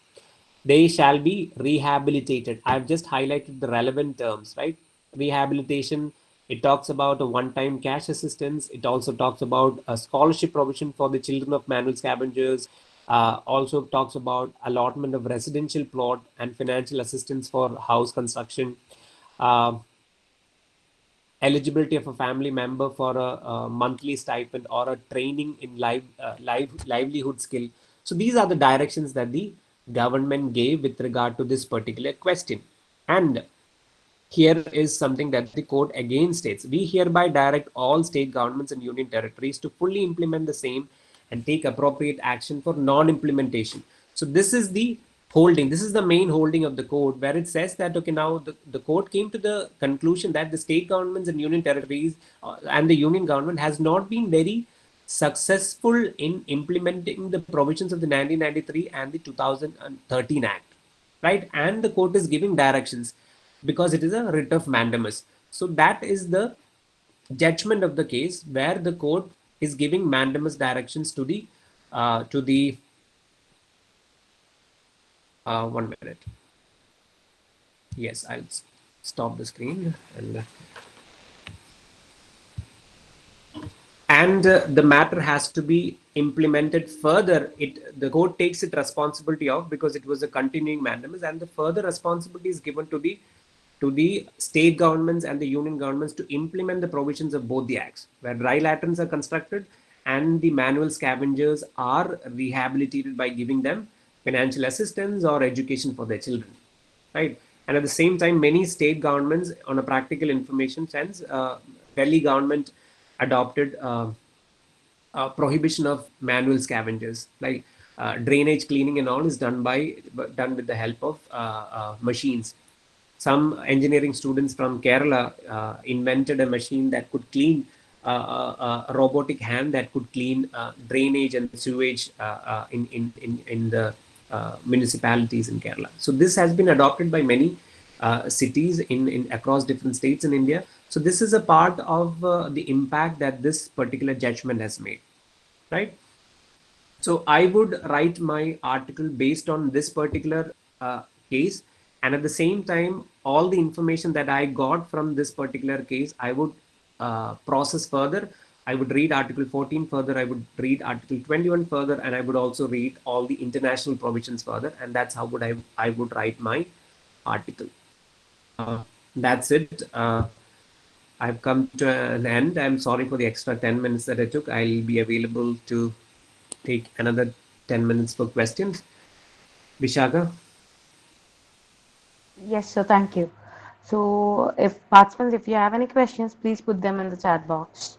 they shall be rehabilitated. I've just highlighted the relevant terms, right? Rehabilitation, it talks about a one-time cash assistance. It also talks about a scholarship provision for the children of manual scavengers. Also talks about allotment of residential plot and financial assistance for house construction. Eligibility of a family member for a monthly stipend or a training in livelihood skill. So these are the directions that the government gave with regard to this particular question. And here is something that the court again states: we hereby direct all state governments and union territories to fully implement the same and take appropriate action for non-implementation. So this is the holding. This is the main holding of the court, where it says that, okay, now the court came to the conclusion that the state governments and union territories and the union government has not been very successful in implementing the provisions of the 1993 and the 2013 Act, right? And the court is giving directions because it is a writ of mandamus. So that is the judgment of the case, where the court is giving mandamus directions to the 1 minute. Yes, I'll stop the screen and the matter has to be implemented further. The court takes it responsibility of, because it was a continuing mandamus, and the further responsibility is given to the state governments and the union governments to implement the provisions of both the acts, where dry latrines are constructed and the manual scavengers are rehabilitated by giving them financial assistance or education for their children, right? And at the same time, many state governments, on a practical information sense, Delhi government adopted prohibition of manual scavengers. Like drainage cleaning and all is done with the help of machines. Some engineering students from Kerala invented a machine that could clean a robotic hand that could clean drainage and sewage in the municipalities in Kerala. So this has been adopted by many cities in across different states in India. So this is a part of the impact that this particular judgment has made, right? So I would write my article based on this particular case, and at the same time, all the information that I got from this particular case, I would process further. I would read Article 14 further. I would read Article 21 further, and I would also read all the international provisions further. And that's how would I would write my article. That's it. I've come to an end. I'm sorry for the extra 10 minutes that I took. I'll be available to take another 10 minutes for questions. Vishaka? Yes, sir. Thank you. So, if participants, if you have any questions, please put them in the chat box.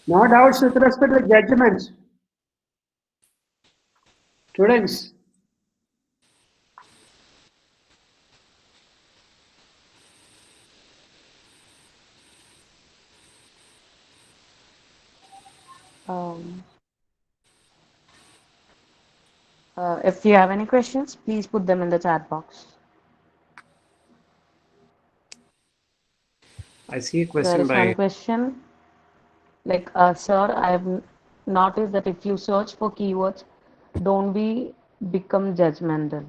No doubts with respect to the judgments. Students, Um, if you have any questions, please put them in the chat box. I see a There question is one by question. Like, sir, I've noticed that if you search for keywords, don't be become judgmental.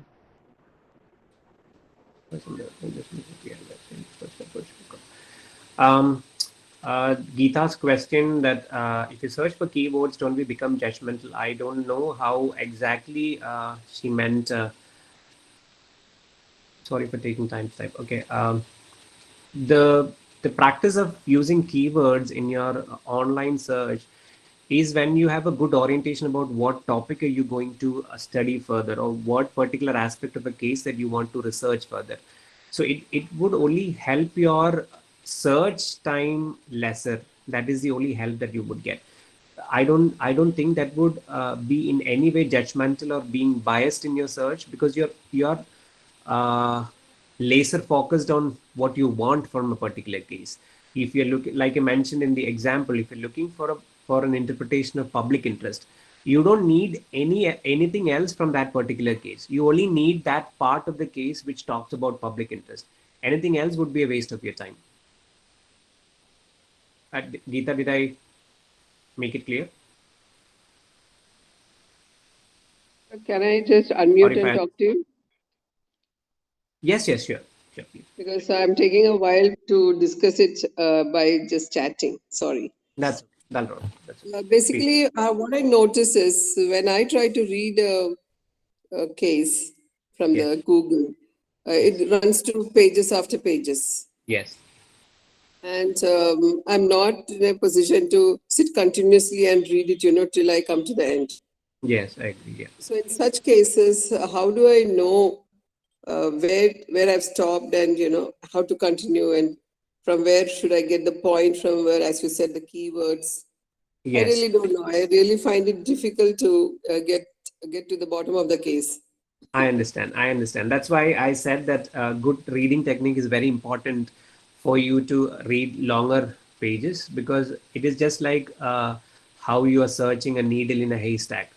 Geeta's question that if you search for keywords, don't we become judgmental? I don't know how exactly she meant. Sorry for taking time to type. Okay. The practice of using keywords in your online search is when you have a good orientation about what topic are you going to study further, or what particular aspect of a case that you want to research further. So it would only help your search time lesser. That is the only help that you would get. I don't think that would be in any way judgmental or being biased in your search, because you're uh, laser focused on what you want from a particular case. If you're looking, like I mentioned in the example, if you're looking for an interpretation of public interest, you don't need anything else from that particular case. You only need that part of the case which talks about public interest. Anything else would be a waste of your time. Geeta, did I make it clear? Can I just unmute and talk to you? Yes, sure. Please. Because I'm taking a while to discuss it by just chatting. Sorry. That's Basically, what I notice is when I try to read a case from the Google, it runs through pages after pages. Yes. And I'm not in a position to sit continuously and read it, till I come to the end. Yes, I agree. Yeah. So in such cases, how do I know where I've stopped and how to continue, and from where should I get the point from, where, as you said, the keywords? Yes. I really don't know. I really find it difficult to get to the bottom of the case. I understand. That's why I said that good reading technique is very important for you to read longer pages, because it is just like how you are searching a needle in a haystack.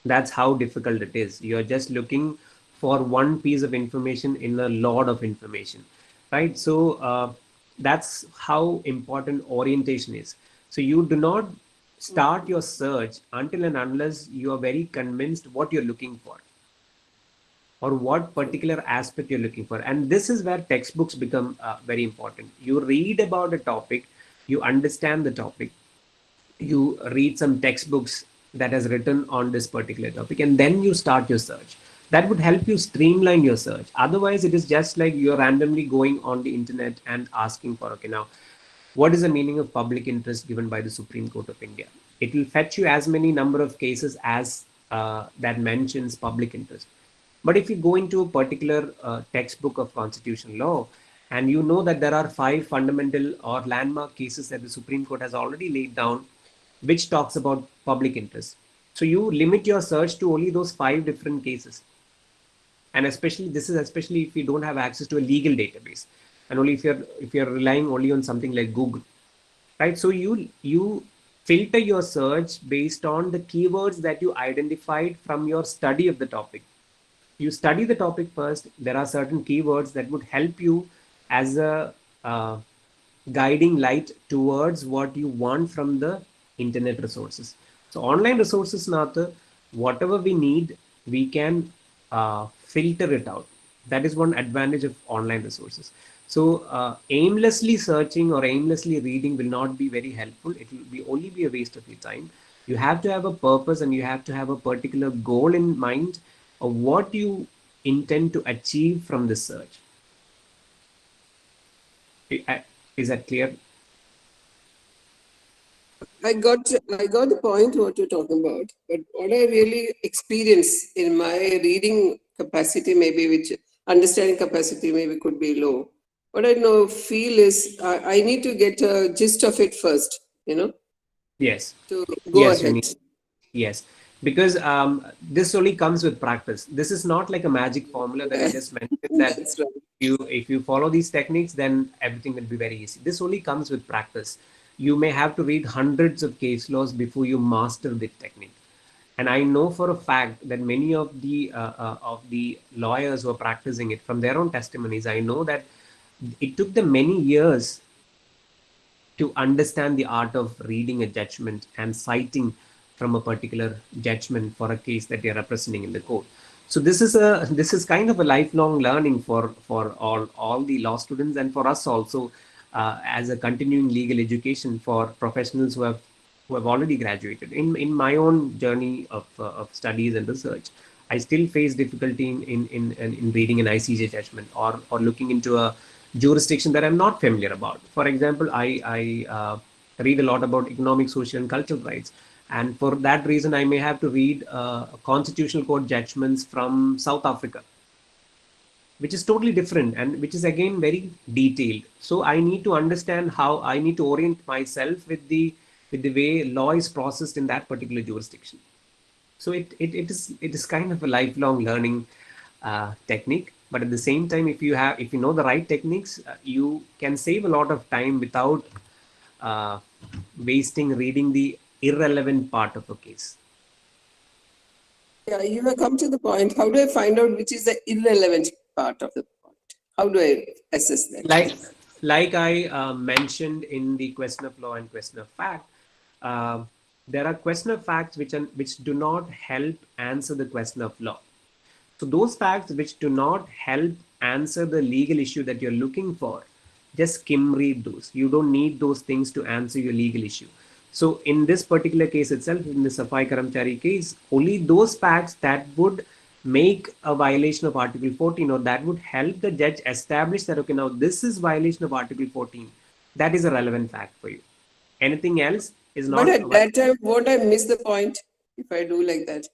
That's how difficult it is. You're just looking for one piece of information in a lot of information, right? So that's how important orientation is. So you do not start your search until and unless you are very convinced what you're looking for or what particular aspect you're looking for. And this is where textbooks become very important. You read about a topic, you understand the topic, you read some textbooks that has written on this particular topic, and then you start your search. That would help you streamline your search. Otherwise, it is just like you're randomly going on the internet and asking for, okay, now, what is the meaning of public interest given by the Supreme Court of India? It will fetch you as many number of cases as that mentions public interest. But if you go into a particular textbook of constitutional law, and you know that there are 5 fundamental or landmark cases that the Supreme Court has already laid down, which talks about public interest. So you limit your search to only those 5 different cases. And especially, this is especially if you don't have access to a legal database, and only if you're relying only on something like Google, right? So you filter your search based on the keywords that you identified from your study of the topic. You study the topic first. There are certain keywords that would help you as a guiding light towards what you want from the internet resources. So online resources, Natha, whatever we need, we can filter it out. That is one advantage of online resources. So aimlessly searching or aimlessly reading will not be very helpful. It will only be a waste of your time. You have to have a purpose, and you have to have a particular goal in mind of what you intend to achieve from this search. Is that clear? I got the point what you're talking about, but what I really experience in my reading capacity, maybe which understanding capacity maybe could be low. What I feel is I need to get a gist of it first, Yes. to go Yes, ahead. Yes, because this only comes with practice. This is not like a magic formula that I just mentioned that That's right. if you follow these techniques, then everything will be very easy. This only comes with practice. You may have to read hundreds of case laws before you master the technique. And I know for a fact that many of the lawyers who are practicing it, from their own testimonies, I know that it took them many years to understand the art of reading a judgment and citing from a particular judgment for a case that you're representing in the court. So this is kind of a lifelong learning for all the law students, and for us also as a continuing legal education for professionals who have already graduated. In my own journey of studies and research, I still face difficulty in reading an ICJ judgment or looking into a jurisdiction that I'm not familiar about. For example, I read a lot about economic, social, and cultural rights. And for that reason, I may have to read constitutional court judgments from South Africa, which is totally different and which is again very detailed. So I need to understand how I need to orient myself with the way law is processed in that particular jurisdiction. So it is kind of a lifelong learning technique. But at the same time, if you know the right techniques, you can save a lot of time without wasting reading the irrelevant part of a case. Yeah, you have come to the point. How do I find out which is the irrelevant part of the point? How do I assess that? Like I mentioned in the question of law and question of fact, there are question of facts which do not help answer the question of law. So those facts which do not help answer the legal issue that you're looking for, just skim read those. You don't need those things to answer your legal issue. So in this particular case itself, in the Safai Karamchari case, only those facts that would make a violation of Article 14 or that would help the judge establish that, okay, now this is violation of Article 14. That is a relevant fact for you. Anything else is not. But at that time, won't I miss the point if I do like that?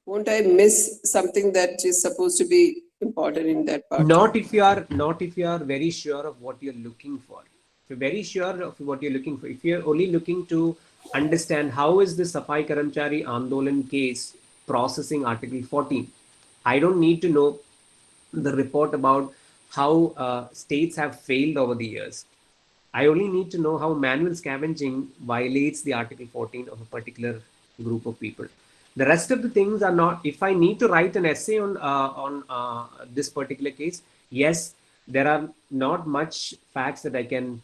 Won't I miss something that is supposed to be important in that part? Not if you are very sure of what you're looking for. If you're very sure of what you're looking for, if you're only looking to understand how is the Safai Karamchari Andolan case processing Article 14, I don't need to know the report about how states have failed over the years. I only need to know how manual scavenging violates the Article 14 of a particular group of people. The rest of the things are not. If I need to write an essay on this particular case, yes, there are not much facts that I can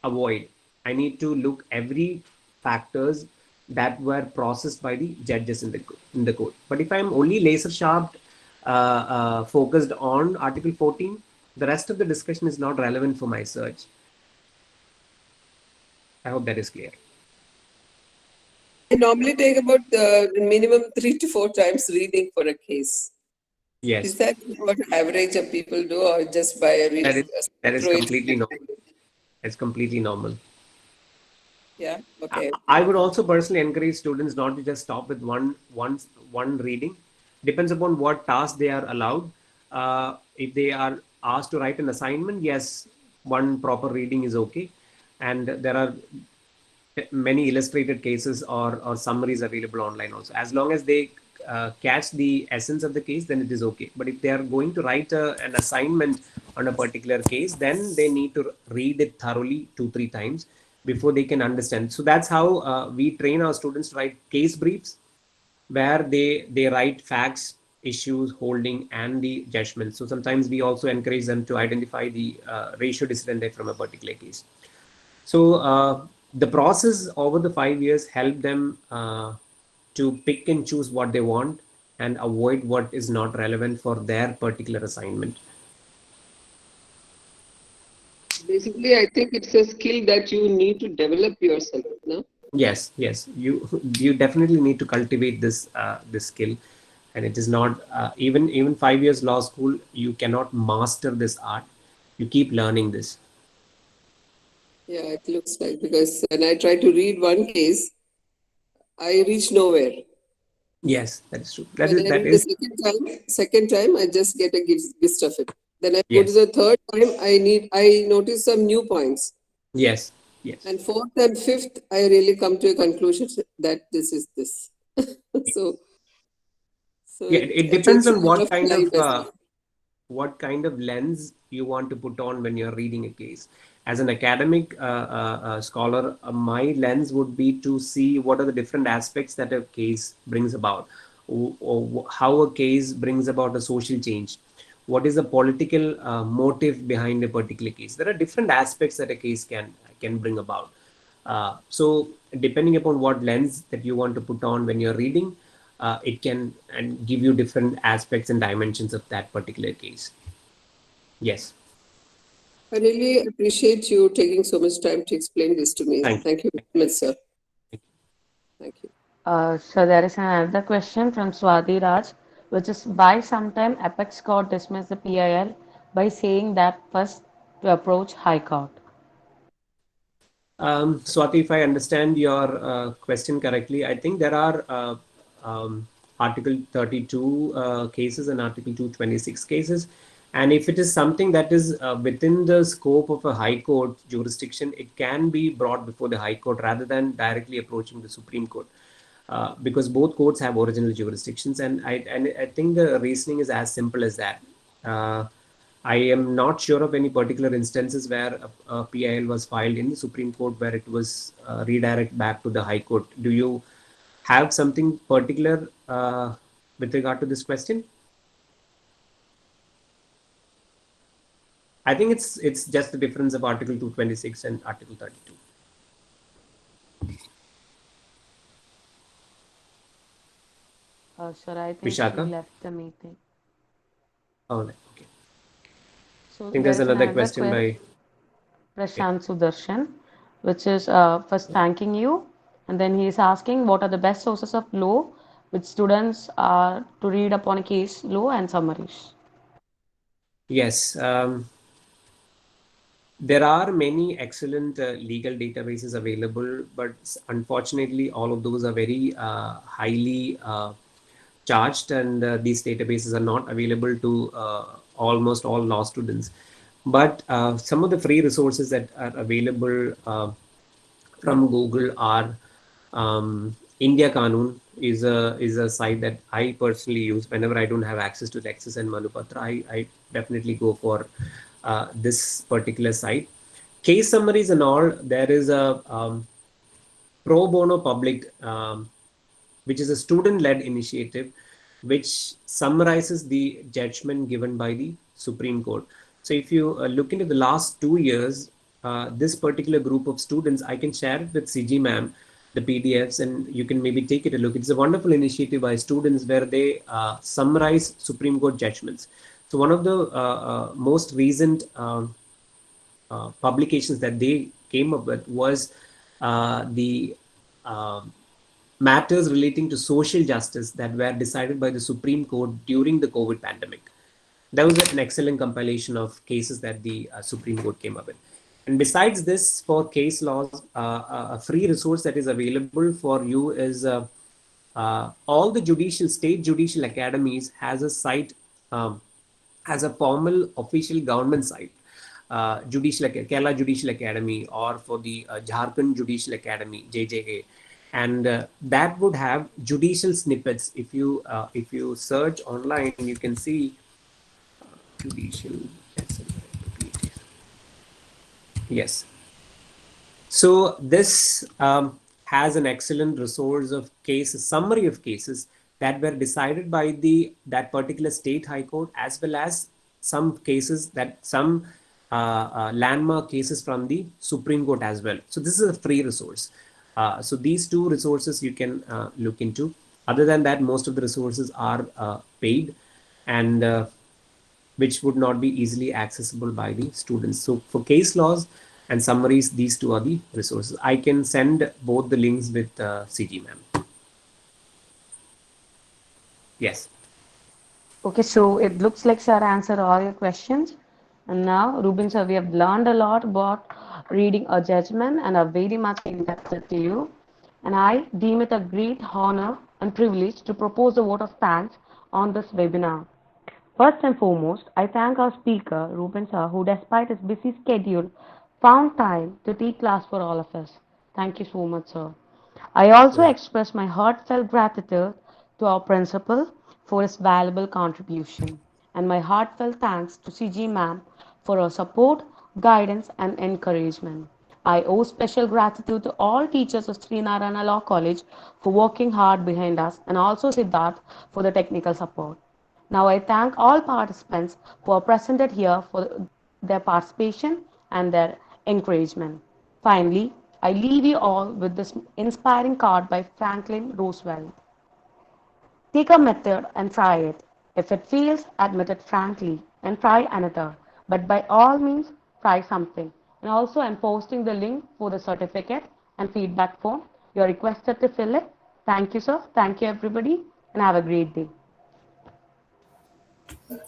avoid. I need to look every factors that were processed by the judges in the court. But if I'm only laser sharp focused on Article 14, the rest of the discussion is not relevant for my search. I hope that is clear. I normally take about minimum 3 to 4 times reading for a case. Yes. Is that what average of people do, or just by reading? That is through it? completely normal. It's completely normal. Yeah. Okay. I would also personally encourage students not to just stop with one reading. Depends upon what task they are allowed. If they are asked to write an assignment, yes, one proper reading is okay. And there are many illustrated cases or summaries available online also. As long as they catch the essence of the case, then it is okay. But if they are going to write an assignment on a particular case, then they need to read it thoroughly 2-3 times before they can understand. So that's how we train our students to write case briefs, where they write facts, issues, holding, and the judgment. So sometimes we also encourage them to identify the ratio decidendi from a particular case. So the process over the 5 years helped them to pick and choose what they want and avoid what is not relevant for their particular assignment. Basically, I think it's a skill that you need to develop yourself, no? Yes, you definitely need to cultivate this this skill, and it is not even 5 years law school, you cannot master this art. You keep learning this. Yeah, it looks like, because when I try to read one case, I reach nowhere. Yes, that is true. But then the second time, I just get a gist of it. Then I go to the third time, I notice some new points. Yes. And fourth and fifth, I really come to a conclusion that this is this. so yeah, it depends on what kind of lens you want to put on when you're reading a case. As an academic scholar, my lens would be to see what are the different aspects that a case brings about, or how a case brings about a social change. What is the political motive behind a particular case? There are different aspects that a case can bring about. So depending upon what lens that you want to put on when you're reading, it can and give you different aspects and dimensions of that particular case. Yes. I really appreciate you taking so much time to explain this to me. Thank you very much, sir. Thank you. So there is another question from Swati Raj, which is why sometime Apex Court dismiss the PIL by saying that first to approach High Court. Swati, if I understand your question correctly, I think there are Article 32 cases and Article 226 cases. And if it is something that is within the scope of a High Court jurisdiction, it can be brought before the High Court rather than directly approaching the Supreme Court. Because both courts have original jurisdictions, and I think the reasoning is as simple as that. I am not sure of any particular instances where a PIL was filed in the Supreme Court where it was redirected back to the High Court. Do you have something particular with regard to this question? I think it's just the difference of Article 226 and Article 32. Sir, I think Vishaka? he left the meeting. Oh, okay. So I think there's another question by Prashant Sudarshan, which is first thanking you, and then he is asking what are the best sources of law which students are to read upon a case law and summaries. Yes. There are many excellent legal databases available, but unfortunately, all of those are very highly charged, and these databases are not available to almost all law students. But some of the free resources that are available from Google are India Kanun is a site that I personally use whenever I don't have access to Lexis and Manupatra. I definitely go for this particular site. Case summaries and all, there is a pro bono public which is a student-led initiative which summarizes the judgment given by the Supreme Court. So if you look into the last 2 years, this particular group of students, I can share it with CG ma'am, the PDFs, and you can maybe take it a look. It's a wonderful initiative by students where they summarize Supreme Court judgments. So one of the most recent publications that they came up with was the matters relating to social justice that were decided by the Supreme Court during the COVID pandemic. That was an excellent compilation of cases that the Supreme Court came up with. And besides this, for case laws, a free resource that is available for you is all the state judicial academies has a site, has a formal official government site, Kerala Judicial Academy, or for the Jharkhand Judicial Academy, JJA. And that would have judicial snippets. If you search online, you can see judicial. Yes. So this has an excellent resource of cases, summary of cases that were decided by that particular state high court, as well as some cases some landmark cases from the Supreme Court as well. So this is a free resource. So these two resources you can look into. Other than that, most of the resources are paid, and which would not be easily accessible by the students. So for case laws and summaries, these two are the resources. I can send both the links with CG ma'am. Yes. Okay, so it looks like sir answered all your questions. And now, Ruben sir, we have learned a lot about reading a judgment and are very much indebted to you. And I deem it a great honor and privilege to propose a vote of thanks on this webinar. First and foremost, I thank our speaker, Ruben sir, who despite his busy schedule, found time to take class for all of us. Thank you so much, sir. I also express my heartfelt gratitude to our principal for his valuable contribution, and my heartfelt thanks to CG ma'am for her support, guidance, and encouragement. I owe special gratitude to all teachers of Srinarayana Law College for working hard behind us, and also Siddharth for the technical support. Now I thank all participants who are presented here for their participation and their encouragement. Finally, I leave you all with this inspiring quote by Franklin Roosevelt. Take a method and try it. If it fails, admit it frankly and try another. But by all means, try something. And also, I'm posting the link for the certificate and feedback form. You're requested to fill it. Thank you, sir. Thank you, everybody, and have a great day.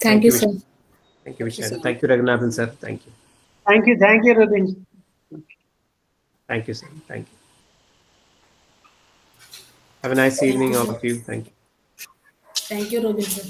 Thank you, sir. Thank you, Vishal. Thank you, Raghunathan sir. Thank you. Thank you, Robin. Thank you, sir. Thank you. Have a nice evening, all of you. Thank you. Thank you, Robin, sir.